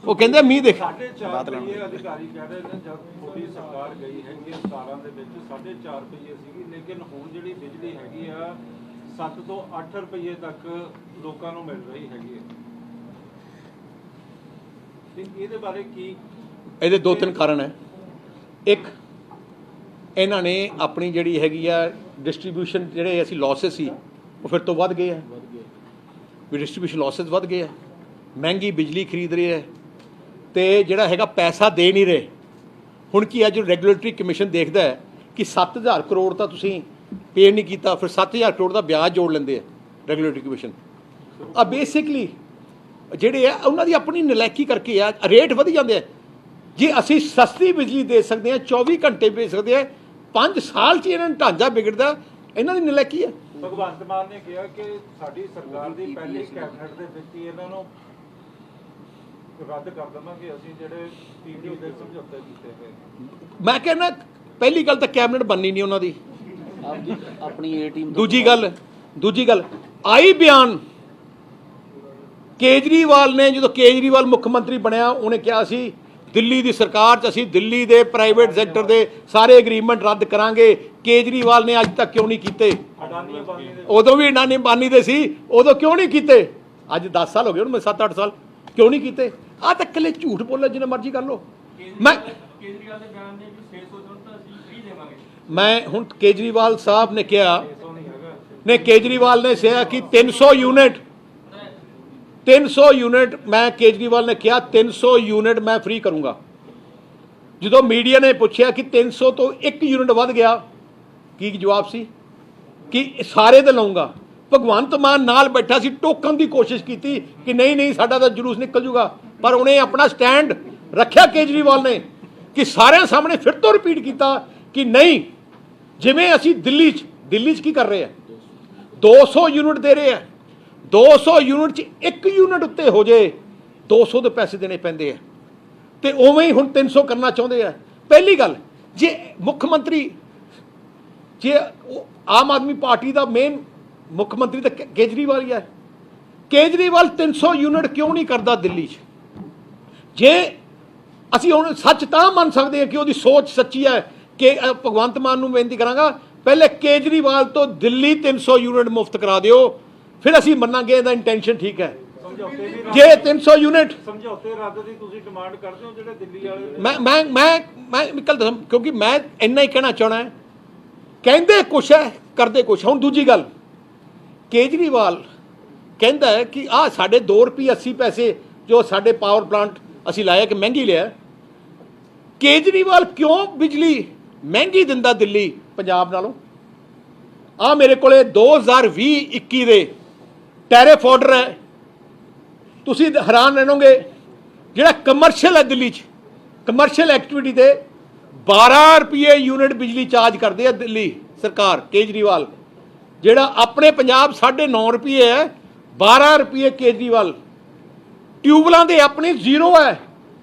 वो कहते मीह देख अधिकारी कह रहे हैं जब थोड़ी सरकार गई है 17 ਦੇ ਵਿੱਚ 4.5 ਰੁਪਏ ਸੀਗੀ, ਲੇਕਿਨ ਹੁਣ ਜਿਹੜੀ ਬਿਜਲੀ ਹੈਗੀ ਆ 7 ਤੋਂ 8 ਰੁਪਏ ਤੱਕ ਲੋਕਾਂ ਨੂੰ ਮਿਲ ਰਹੀ ਹੈਗੀ ਹੈ। ਤੇ ਇਹਦੇ ਬਾਰੇ ਕੀ? ਇਹਦੇ 2-3 ਕਾਰਨ ਹੈ। ਇੱਕ, ਇਹਨਾਂ ਨੇ ਆਪਣੀ ਜਿਹੜੀ ਹੈਗੀ ਆ ਡਿਸਟ੍ਰੀਬਿਊਸ਼ਨ ਜਿਹੜੇ ਅਸੀਂ ਲੌਸਸ ਸੀ ਉਹ ਫਿਰ ਤੋਂ ਵੱਧ ਗਏ ਆ, ਵੀ ਡਿਸਟ੍ਰੀਬਿਊਸ਼ਨ ਲੌਸਸ ਵੱਧ ਗਏ ਆ, ਮਹਿੰਗੀ ਬਿਜਲੀ ਖਰੀਦ ਰਹੇ ਹੈ ਤੇ ਜਿਹੜਾ ਹੈਗਾ ਪੈਸਾ ਦੇ ਨਹੀਂ ਰਹੇ। ਹੁਣ ਕੀ ਹੈ, ਜੋ ਰੈਗੂਲੇਟਰੀ ਕਮਿਸ਼ਨ ਦੇਖਦਾ ਹੈ ਕਿ 7000 ਕਰੋੜ ਤਾਂ ਤੁਸੀਂ ਪੇ ਨਹੀਂ ਕੀਤਾ, ਫਿਰ 7000 ਕਰੋੜ ਦਾ ਵਿਆਜ ਜੋੜ ਲੈਂਦੇ ਆ ਰੈਗੂਲੇਟਰੀ ਕਮਿਸ਼ਨ। ਆ ਬੇਸਿਕਲੀ ਜਿਹੜੇ ਆ ਉਹਨਾਂ ਦੀ ਆਪਣੀ ਨਲਾਇਕੀ ਕਰਕੇ ਆ, ਰੇਟ ਵਧੀ ਜਾਂਦੇ ਆ। ਜੇ ਅਸੀਂ ਸਸਤੀ ਬਿਜਲੀ ਦੇ ਸਕਦੇ ਹਾਂ 24 ਘੰਟੇ ਵੇਚ ਸਕਦੇ ਹਾਂ, 5 ਸਾਲ 'ਚ ਇਹਨਾਂ ਨੂੰ ਢਾਂਚਾ ਵਿਗੜਦਾ, ਇਹਨਾਂ ਦੀ ਨਲਾਇਕੀ ਹੈ। ਭਗਵੰਤ ਮਾਨ ਨੇ ਕਿਹਾ ਕਿ ਸਾਡੀ ਸਰਕਾਰ ਦੀ ਪਹਿਲੀ ਕੈਬਨਿਟ ਦੇ ਵਿੱਚ ਹੀ ਇਹਨਾਂ ਨੂੰ ਰੱਦ ਕਰ ਦੇਵਾਂਗੇ ਅਸੀਂ ਜਿਹੜੇ ਪੀਡੀ ਦੇ ਸਮਝੌਤੇ ਕੀਤੇ ਹੋਏ। ਮੈਂ ਕਹਿੰਦਾ ਪਹਿਲੀ ਗੱਲ ਤਾਂ ਕੈਬਨਿਟ ਬਣਨੀ ਨਹੀਂ ਉਹਨਾਂ ਦੀ, ਆਪਣੀ ਏ ਟੀਮ। ਦੂਜੀ ਗੱਲ ਆਈ ਬਿਆਨ ਕੇਜਰੀਵਾਲ ਨੇ, ਜਦੋਂ ਕੇਜਰੀਵਾਲ ਮੁੱਖ ਮੰਤਰੀ ਬਣਿਆ ਉਹਨੇ ਕਿਹਾ ਸੀ ਦਿੱਲੀ ਦੀ ਸਰਕਾਰ 'ਚ ਅਸੀਂ ਦਿੱਲੀ ਦੇ ਪ੍ਰਾਈਵੇਟ ਸੈਕਟਰ ਦੇ ਸਾਰੇ ਐਗਰੀਮੈਂਟ ਰੱਦ ਕਰਾਂਗੇ। ਕੇਜਰੀਵਾਲ ਨੇ ਅੱਜ ਤੱਕ ਕਿਉਂ ਨਹੀਂ ਕੀਤੇ? ਉਦੋਂ ਵੀ ਅਡਾਨੀ ਅੰਬਾਨੀ ਦੇ ਸੀ, ਉਦੋਂ ਕਿਉਂ ਨਹੀਂ ਕੀਤੇ? ਅੱਜ 10 ਸਾਲ ਹੋ ਗਏ ਉਹਨੂੰ, 7-8 ਸਾਲ, ਕਿਉਂ ਨਹੀਂ ਕੀਤੇ? ਆਹ ਤਾਂ ਇਕੱਲੇ ਝੂਠ ਬੋਲੋ ਜਿੰਨਾ ਮਰਜ਼ੀ ਕਰ ਲਓ। ਮੈਂ ਹੁਣ ਕੇਜਰੀਵਾਲ ਸਾਹਿਬ ਨੇ ਕਿਹਾ ਨੇ, ਕੇਜਰੀਵਾਲ ਨੇ ਕਿਹਾ ਕਿ 300 ਯੂਨਿਟ ਮੈਂ ਕੇਜਰੀਵਾਲ ਨੇ ਕਿਹਾ 300 ਯੂਨਿਟ ਮੈਂ ਫ੍ਰੀ ਕਰੂੰਗਾ। ਜਦੋਂ ਮੀਡੀਆ ਨੇ ਪੁੱਛਿਆ ਕਿ 300 ਤੋਂ 1 ਯੂਨਿਟ ਵੱਧ ਗਿਆ, ਕੀ ਜਵਾਬ ਸੀ ਕਿ ਸਾਰੇ ਤੇ ਲਾਉਂਗਾ। ਭਗਵੰਤ ਮਾਨ ਨਾਲ ਬੈਠਾ ਸੀ, ਟੋਕਣ ਦੀ ਕੋਸ਼ਿਸ਼ ਕੀਤੀ ਕਿ ਨਹੀਂ ਸਾਡਾ ਤਾਂ ਜਲੂਸ ਨਿਕਲ ਜੂਗਾ, ਪਰ ਉਹਨੇ ਆਪਣਾ ਸਟੈਂਡ ਰੱਖਿਆ ਕੇਜਰੀਵਾਲ ਨੇ ਕਿ ਸਾਰਿਆਂ ਸਾਹਮਣੇ ਫਿਰ ਤੋਂ ਰਿਪੀਟ ਕੀਤਾ ਕਿ ਨਹੀਂ, ਜਿਵੇਂ ਅਸੀਂ ਦਿੱਲੀ 'ਚ ਕੀ ਕਰ ਰਹੇ ਆ, 200 ਯੂਨਿਟ ਦੇ ਰਹੇ ਆ, 200 ਯੂਨਿਟ 'ਚ 1 ਯੂਨਿਟ ਉੱਤੇ ਹੋ ਜੇ 200 ਦੇ ਪੈਸੇ ਦੇਣੇ ਪੈਂਦੇ ਆ, ਤੇ ਉਵੇਂ ਹੀ ਹੁਣ 300 ਕਰਨਾ ਚਾਹੁੰਦੇ ਆ। ਪਹਿਲੀ ਗੱਲ, ਜੇ ਮੁੱਖ ਮੰਤਰੀ, ਜੇ ਆਮ ਆਦਮੀ ਪਾਰਟੀ ਦਾ ਮੇਨ ਮੁੱਖ ਮੰਤਰੀ ਤਾਂ ਕੇਜਰੀਵਾਲ ਹੀ ਹੈ, ਕੇਜਰੀਵਾਲ 300 ਯੂਨਿਟ ਕਿਉਂ ਨਹੀਂ ਕਰਦਾ ਦਿੱਲੀ 'ਚ? ਜੇ ਅਸੀਂ ਹੁਣ ਸੱਚ ਤਾਂ ਮੰਨ ਸਕਦੇ ਹਾਂ ਕਿ ਉਹਦੀ ਸੋਚ ਸੱਚੀ ਹੈ, ਕਿ ਭਗਵੰਤ ਮਾਨ ਨੂੰ ਬੇਨਤੀ ਕਰਾਂਗਾ ਪਹਿਲੇ ਕੇਜਰੀਵਾਲ ਤੋਂ ਦਿੱਲੀ 300 ਯੂਨਿਟ ਮੁਫਤ ਕਰਾ ਦਿਓ, ਫਿਰ ਅਸੀਂ ਮੰਨਾਂਗੇ ਇਹਦਾ ਇੰਟੈਂਸ਼ਨ ਠੀਕ ਹੈ। ਜੇ 300 ਯੂਨਿਟ ਸਮਝੌਤੇ ਰੱਦ ਦੀ ਤੁਸੀਂ ਡਿਮਾਂਡ ਕਰਦੇ ਹੋ ਜਿਹੜੇ ਦਿੱਲੀ ਵਾਲੇ? ਮੈਂ ਨਿਕਲ ਦੱਸਾਂ, ਕਿਉਂਕਿ ਮੈਂ ਇੰਨਾ ਹੀ ਕਹਿਣਾ ਚਾਹਣਾ, ਕਹਿੰਦੇ ਕੁਛ ਹੈ ਕਰਦੇ ਕੁਛ। ਹੁਣ ਦੂਜੀ ਗੱਲ, ਕੇਜਰੀਵਾਲ ਕਹਿੰਦਾ ਹੈ ਕਿ ਆਹ ਸਾਡੇ 2 ਰੁਪਏ 80 ਪੈਸੇ ਜੋ ਸਾਡੇ ਪਾਵਰ ਪਲਾਂਟ ਅਸੀਂ ਲਾਇਆ ਕਿ ਮਹਿੰਗੀ ਲਿਆ। ਕੇਜਰੀਵਾਲ ਕਿਉਂ ਬਿਜਲੀ ਮਹਿੰਗੀ ਦਿੰਦਾ ਦਿੱਲੀ ਪੰਜਾਬ ਨਾਲੋਂ? ਆ ਮੇਰੇ ਕੋਲੇ 2020-21 ਦੇ ਟੈਰਿਫ ਆਰਡਰ ਹੈ, ਤੁਸੀਂ ਹੈਰਾਨ ਰਹਿਣੋਗੇ। ਜਿਹੜਾ ਕਮਰਸ਼ੀਅਲ ਹੈ ਦਿੱਲੀ 'ਚ, ਕਮਰਸ਼ੀਅਲ ਐਕਟੀਵਿਟੀ ਤੇ 12 ਰੁਪਏ ਯੂਨਿਟ ਬਿਜਲੀ ਚਾਰਜ ਕਰਦੇ ਆ ਦਿੱਲੀ ਸਰਕਾਰ, ਕੇਜਰੀਵਾਲ। ਜਿਹੜਾ ਆਪਣੇ ਪੰਜਾਬ 9.5 ਰੁਪਏ ਹੈ, 12 ਰੁਪਏ ਕੇਜਰੀਵਾਲ। ਟਿਊਬਲਾਂ ਦੇ ਆਪਣੀ ਜ਼ੀਰੋ ਹੈ।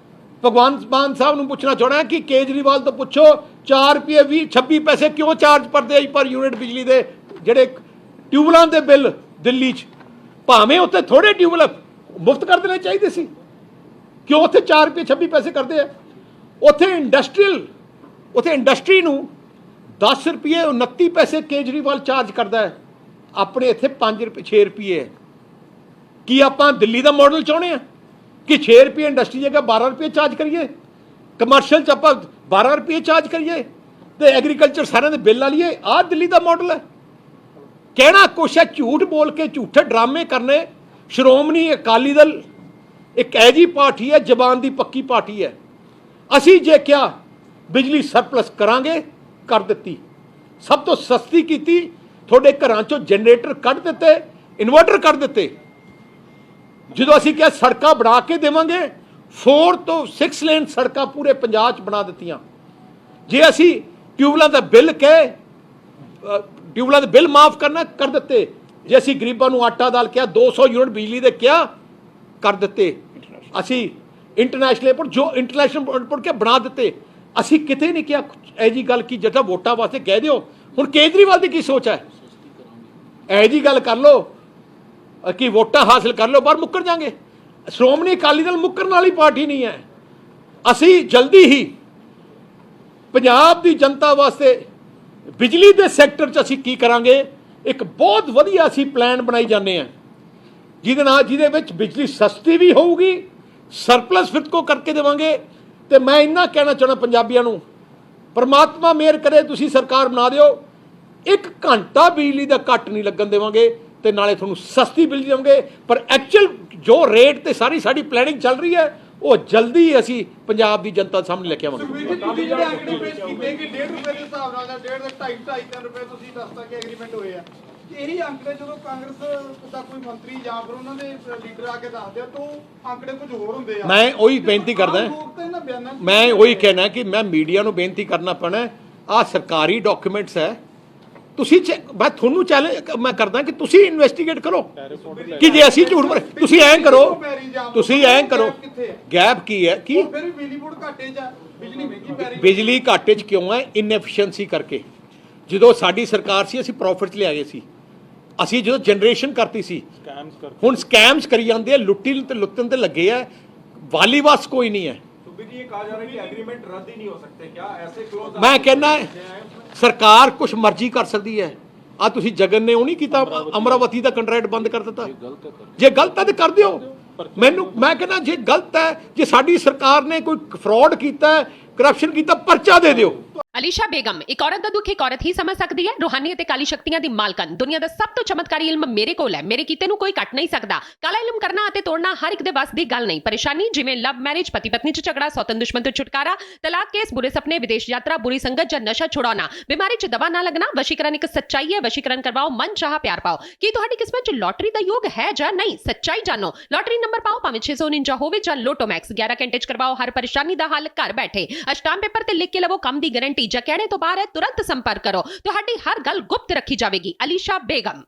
ਭਗਵੰਤ ਮਾਨ ਸਾਹਿਬ ਨੂੰ ਪੁੱਛਣਾ ਚਾਹਣਾ ਕਿ ਕੇਜਰੀਵਾਲ ਤੋਂ ਪੁੱਛੋ 4 ਰੁਪਏ 26 ਪੈਸੇ ਕਿਉਂ ਚਾਰਜ ਕਰਦੇ ਪਰ ਯੂਨਿਟ ਬਿਜਲੀ ਦੇ ਜਿਹੜੇ ਟਿਊਬਲਾਂ ਦੇ ਬਿੱਲ ਦਿੱਲੀ 'ਚ? ਭਾਵੇਂ ਉੱਥੇ ਥੋੜੇ ਟਿਊਬਲ ਮੁਫਤ ਕਰ ਦੇਣੇ ਚਾਹੀਦੇ ਸੀ, ਕਿਉਂ ਉੱਥੇ 4 ਰੁਪਏ 26 ਪੈਸੇ ਕਰਦੇ ਆ? ਉੱਥੇ ਇੰਡਸਟਰੀ ਨੂੰ 10 ਰੁਪਏ 29 ਪੈਸੇ ਕੇਜਰੀਵਾਲ ਚਾਰਜ ਕਰਦਾ ਹੈ, ਆਪਣੇ ਇੱਥੇ 5 ਰੁਪਏ 6 ਰੁਪਏ ਹੈ। ਕੀ ਆਪਾਂ ਦਿੱਲੀ ਦਾ ਮਾਡਲ ਚਾਹੁੰਦੇ ਆ ਕਿ 6 ਰੁਪਏ ਇੰਡਸਟਰੀ ਜਗ੍ਹਾ 12 ਰੁਪਏ ਚਾਰਜ ਕਰੀਏ, ਕਮਰਸ਼ੀਅਲ 'ਚ ਆਪਾਂ 12 ਰੁਪਏ ਚਾਰਜ ਕਰੀਏ ਤੇ ਐਗਰੀਕਲਚਰ ਸਾਰਿਆਂ ਦੇ ਬਿੱਲ ਲਾ ਲਈਏ? ਆਹ ਦਿੱਲੀ ਦਾ ਮਾਡਲ ਹੈ। ਕਹਿਣਾ ਕੁਛ ਹੈ, ਝੂਠ ਬੋਲ ਕੇ ਝੂਠੇ ਡਰਾਮੇ ਕਰਨੇ। ਸ਼੍ਰੋਮਣੀ ਅਕਾਲੀ ਦਲ ਇੱਕ ਐਜੀ ਪਾਰਟੀ ਹੈ, ਜ਼ਬਾਨ ਦੀ ਪੱਕੀ ਪਾਰਟੀ ਹੈ। ਅਸੀਂ ਜੇ ਕਿਹਾ ਬਿਜਲੀ ਸਰਪਲਸ ਕਰਾਂਗੇ, ਕਰ ਦਿੱਤੀ। ਸਭ ਤੋਂ ਸਸਤੀ ਕੀਤੀ, ਤੁਹਾਡੇ ਘਰਾਂ ਚੋਂ ਜਨਰੇਟਰ ਕੱਢ ਦਿੱਤੇ, ਇਨਵਰਟਰ ਕੱਢ ਦਿੱਤੇ। ਜਦੋਂ ਅਸੀਂ ਕਿਹਾ ਸੜਕਾਂ ਬਣਾ ਕੇ ਦੇਵਾਂਗੇ, 4 ਤੋਂ 6 ਲੇਨ ਸੜਕਾਂ ਪੂਰੇ ਪੰਜਾਬ 'ਚ ਬਣਾ ਦਿੱਤੀਆਂ। ਜੇ ਅਸੀਂ ਟਿਊਬਲਾਂ ਦਾ ਬਿੱਲ ਕਹੇ, ਟਿਊਬਲਾਂ ਦੇ ਬਿੱਲ ਮਾਫ ਕਰਨਾ, ਕਰ ਦਿੱਤੇ। ਜੇ ਅਸੀਂ ਗਰੀਬਾਂ ਨੂੰ ਆਟਾ ਦਾਲ ਕਿਹਾ, 200 ਯੂਨਿਟ ਬਿਜਲੀ ਦੇ ਕਿਹਾ, ਕਰ ਦਿੱਤੇ। ਅਸੀਂ ਇੰਟਰਨੈਸ਼ਨਲ 에ਅਰਪੋਰਟ ਜੋ ਇੰਟਰਨੈਸ਼ਨਲ 에ਅਰਪੋਰਟ ਕੇ ਬਣਾ ਦਿੱਤੇ। ਅਸੀਂ ਕਿਤੇ ਨਹੀਂ ਕਿਹਾ ਇਹ ਜੀ ਗੱਲ ਕੀ ਜਿਹੜਾ ਵੋਟਾਂ ਵਾਸਤੇ ਕਹਿ ਦਿਓ। ਹੁਣ ਕੇਜਰੀਵਾਲ ਦੀ ਕੀ ਸੋਚ ਹੈ? ਇਹ ਜੀ ਗੱਲ ਕਰ ਲਓ ਕਿ ਵੋਟਾਂ ਹਾਸਲ ਕਰ ਲਓ, ਬਾਹਰ ਮੁੱਕਰ ਜਾਾਂਗੇ। ਸ਼੍ਰੋਮਣੀ ਅਕਾਲੀ ਦਲ ਮੁੱਕਰਨ ਵਾਲੀ ਪਾਰਟੀ ਨਹੀਂ ਹੈ। ਅਸੀਂ ਜਲਦੀ ਹੀ ਪੰਜਾਬ ਦੀ ਜਨਤਾ ਵਾਸਤੇ ਬਿਜਲੀ ਦੇ ਸੈਕਟਰ 'ਚ ਅਸੀਂ ਕੀ ਕਰਾਂਗੇ, ਇੱਕ ਬਹੁਤ ਵਧੀਆ ਅਸੀਂ ਪਲਾਨ ਬਣਾਈ ਜਾਂਦੇ ਹਾਂ, ਜਿਹਦੇ ਵਿੱਚ ਬਿਜਲੀ ਸਸਤੀ ਵੀ ਹੋਊਗੀ, ਸਰਪਲਸ ਫਿਰਕੋ ਕਰਕੇ ਦੇਵਾਂਗੇ। ਤੇ ਮੈਂ ਇੰਨਾ ਕਹਿਣਾ ਚਾਹੁੰਦਾ ਪੰਜਾਬੀਆਂ ਨੂੰ, ਪਰਮਾਤਮਾ ਮਿਹਰ ਕਰੇ, ਤੁਸੀਂ ਸਰਕਾਰ ਬਣਾ ਦਿਓ, 1 ਘੰਟਾ ਬਿਜਲੀ ਦਾ ਕੱਟ ਨਹੀਂ ਲੱਗਣ ਦੇਵਾਂਗੇ ਤੇ ਨਾਲੇ ਤੁਹਾਨੂੰ ਸਸਤੀ ਬਿਜਲੀ ਦੇਵਾਂਗੇ। ਪਰ ਐਕਚੁਅਲ ਜੋ ਰੇਟ ਤੇ ਸਾਡੀ ਪਲੈਨਿੰਗ ਚੱਲ ਰਹੀ ਹੈ, ਉਹ ਜਲਦੀ ਅਸੀਂ ਪੰਜਾਬ ਦੀ ਜਨਤਾ ਸਾਹਮਣੇ ਲੈ ਕੇ ਆਵਾਂਗੇ। ਤੁਸੀਂ ਜਿਹੜੇ ਅੰਕੜੇ ਪੇਸ਼ ਕੀਤੇ ਕਿ 1.5 ਰੁਪਏ ਦੇ ਹਿਸਾਬ ਨਾਲ ਜਾਂ 1.5 ਦੇ 2.5 ਰੁਪਏ ਤੁਸੀਂ ਦੱਸਤਾ ਕਿ ਐਗਰੀਮੈਂਟ ਹੋਏ ਆ। ਇਹੀ ਅੰਕੜੇ ਜਦੋਂ ਕਾਂਗਰਸ ਦਾ ਕੋਈ ਮੰਤਰੀ ਜਾਂ ਫਿਰ ਉਹਨਾਂ ਦੇ ਲੀਡਰ ਆ ਕੇ ਦੱਸਦੇ ਆ ਤਾਂ ਉਹ ਅੰਕੜੇ ਕੁਝ ਹੋਰ ਹੁੰਦੇ ਆ। ਮੈਂ ਉਹੀ ਬੇਨਤੀ ਕਰਦਾ, ਮੈਂ ਉਹੀ ਕਹਿਣਾ ਕਿ ਮੈਂ ਮੀਡੀਆ ਨੂੰ ਬੇਨਤੀ ਕਰਨਾ ਪੈਣਾ, ਆਹ ਸਰਕਾਰੀ ਡਾਕੂਮੈਂਟਸ ਹੈ, ਤੁਸੀਂ ਮੈਂ ਤੁਹਾਨੂੰ ਚੈਲੰਜ ਮੈਂ ਕਰਦਾ ਕਿ ਤੁਸੀਂ ਇਨਵੈਸਟੀਗੇਟ ਕਰੋ ਕਿ ਜੇ ਅਸੀਂ ਝੂਠ ਬੋਲੇ। ਤੁਸੀਂ ਐਂ ਕਰੋ, ਗੈਪ ਕੀ ਹੈ ਕਿ ਫਿਰ ਵੀ ਬਿਜਲੀ ਬੋਰਡ ਘਾਟੇ 'ਚ ਆ, ਬਿਜਲੀ ਮਹਿੰਗੀ ਪੈ ਰਹੀ। ਬਿਜਲੀ ਘਾਟੇ 'ਚ ਕਿਉਂ ਹੈ? ਇਨਐਫੀਸ਼ੀਐਂਸੀ ਕਰਕੇ। ਜਦੋਂ ਸਾਡੀ ਸਰਕਾਰ ਸੀ ਅਸੀਂ ਪ੍ਰੋਫਿਟ 'ਚ ਲਿਆਏ ਸੀ, ਅਸੀਂ ਜਦੋਂ ਜਨਰੇਸ਼ਨ ਕਰਤੀ ਸੀ। ਹੁਣ ਸਕੈਮਸ ਕਰੀ ਜਾਂਦੇ ਆ, ਲੁੱਟੀ ਤੇ ਲੁੱਟਣ ਤੇ ਲੱਗੇ ਆ, ਵਾਲੀਵਾਸ ਕੋਈ ਨਹੀਂ ਹੈ। ये कहा जा रहा है कि एग्रीमेंट रद्द ही नहीं हो सकते, क्या ऐसे क्लोज? ਮੈਂ ਕਹਿੰਦਾ ਸਰਕਾਰ ਕੁਛ ਮਰਜ਼ੀ ਕਰ ਸਕਦੀ ਹੈ। ਆ ਤੁਸੀਂ ਜਗਨ ਨੇ ਉਹ ਨਹੀਂ ਕੀਤਾ, ਅਮਰਾਵਤੀ ਦਾ ਕੰਟਰੈਕਟ ਬੰਦ ਕਰ ਦਿੱਤਾ। ਜੇ ਗਲਤ ਹੈ ਤੇ ਕਰ ਦਿਓ। ਮੈਂ ਕਹਿੰਦਾ ਜੇ ਗਲਤ ਹੈ, ਜੇ ਸਾਡੀ ਸਰਕਾਰ ਨੇ ਕੋਈ ਫਰਾਡ ਕੀਤਾ, ਕਰਪਸ਼ਨ ਕੀਤਾ, ਪਰਚਾ ਦੇ ਦਿਓ। ਅਲੀਸ਼ਾ ਬੇਗਮ ਇੱਕ ਔਰਤ ਦਾ ਦੁੱਖ ਇੱਕ ਔਰਤ ਹੀ ਸਮਝ ਸਕਦੀ ਹੈ। ਰੂਹਾਨੀ ਅਤੇ ਕਾਲੀ ਸ਼ਕਤੀਆਂ ਦੀ ਮਾਲਕਨ, ਦੁਨੀਆ ਦਾ ਸਭ ਤੋਂ ਚਮਤਕਾਰੀ ਇਲਮ ਮੇਰੇ ਕੋਲ ਹੈ। ਮੇਰੇ ਕੀਤੇ ਨੂੰ ਕੋਈ ਕੱਟ ਨਹੀਂ ਸਕਦਾ। ਕਾਲਾ ਇਲਮ ਕਰਨਾ ਅਤੇ ਤੋੜਨਾ ਹਰ ਇੱਕ ਦੇ ਵੱਸ ਦੀ ਗੱਲ ਨਹੀਂ। ਪਰੇਸ਼ਾਨੀ ਜਿਵੇਂ ਲਵ ਮੈਰਿਜ, ਪਤੀ ਪਤਨੀ 'ਚ ਝਗੜਾ, ਸੌਤਨ ਦੁਸ਼ਮਣ ਤੋਂ ਛੁਟਕਾਰਾ, ਤਲਾਕ ਕੇਸ, ਬੁਰੇ ਸੁਪਨੇ, ਵਿਦੇਸ਼ ਯਾਤਰਾ, ਬੁਰੀ ਸੰਗਤ ਜਾਂ ਨਸ਼ਾ ਛੁਡਾਉਣਾ, ਬਿਮਾਰੀ 'ਚ ਦਵਾ ਨਾ ਲੱਗਣਾ। ਵਸ਼ੀਕਰਨ ਇੱਕ ਸੱਚਾਈ ਹੈ। ਵਸ਼ੀਕਰਨ ਕਰਵਾਓ, ਮਨ ਚਾਹਾ ਪਿਆਰ ਪਾਓ। ਕੀ ਤੁਹਾਡੀ ਕਿਸਮਤ 'ਚ ਲੋਟਰੀ ਦਾ ਯੋਗ ਹੈ ਜਾਂ ਨਹੀਂ? ਸੱਚਾਈ ਜਾਣੋ। ਲੋਟਰੀ ਨੰਬਰ ਪਾਓ, ਭਾਵੇਂ 649 ਹੋਵੇ ਜਾਂ ਲੋਟੋ ਮੈਕਸ। 11 ਘੰਟੇ 'ਚ ਕਰਵਾਓ ਹਰ ਪਰੇਸ਼ਾਨੀ ਦਾ ਹੱਲ ਘਰ ਬੈਠੇ। ਅਸ਼ਟਾਮ ਪੇਪਰ ਤੇ ਲਿਖ ਕੇ ਲਵੋ ਕੰਮ ਦੀ ਗਾਰੰਟੀ। ਜਾਂ ਕਹਿਣੇ ਤੋਂ ਬਾਹਰ ਹੈ, ਤੁਰੰਤ ਸੰਪਰਕ ਕਰੋ। ਤੁਹਾਡੀ ਹਰ ਗੱਲ ਗੁਪਤ ਰੱਖੀ ਜਾਵੇਗੀ। ਅਲੀਸ਼ਾ ਬੇਗਮ।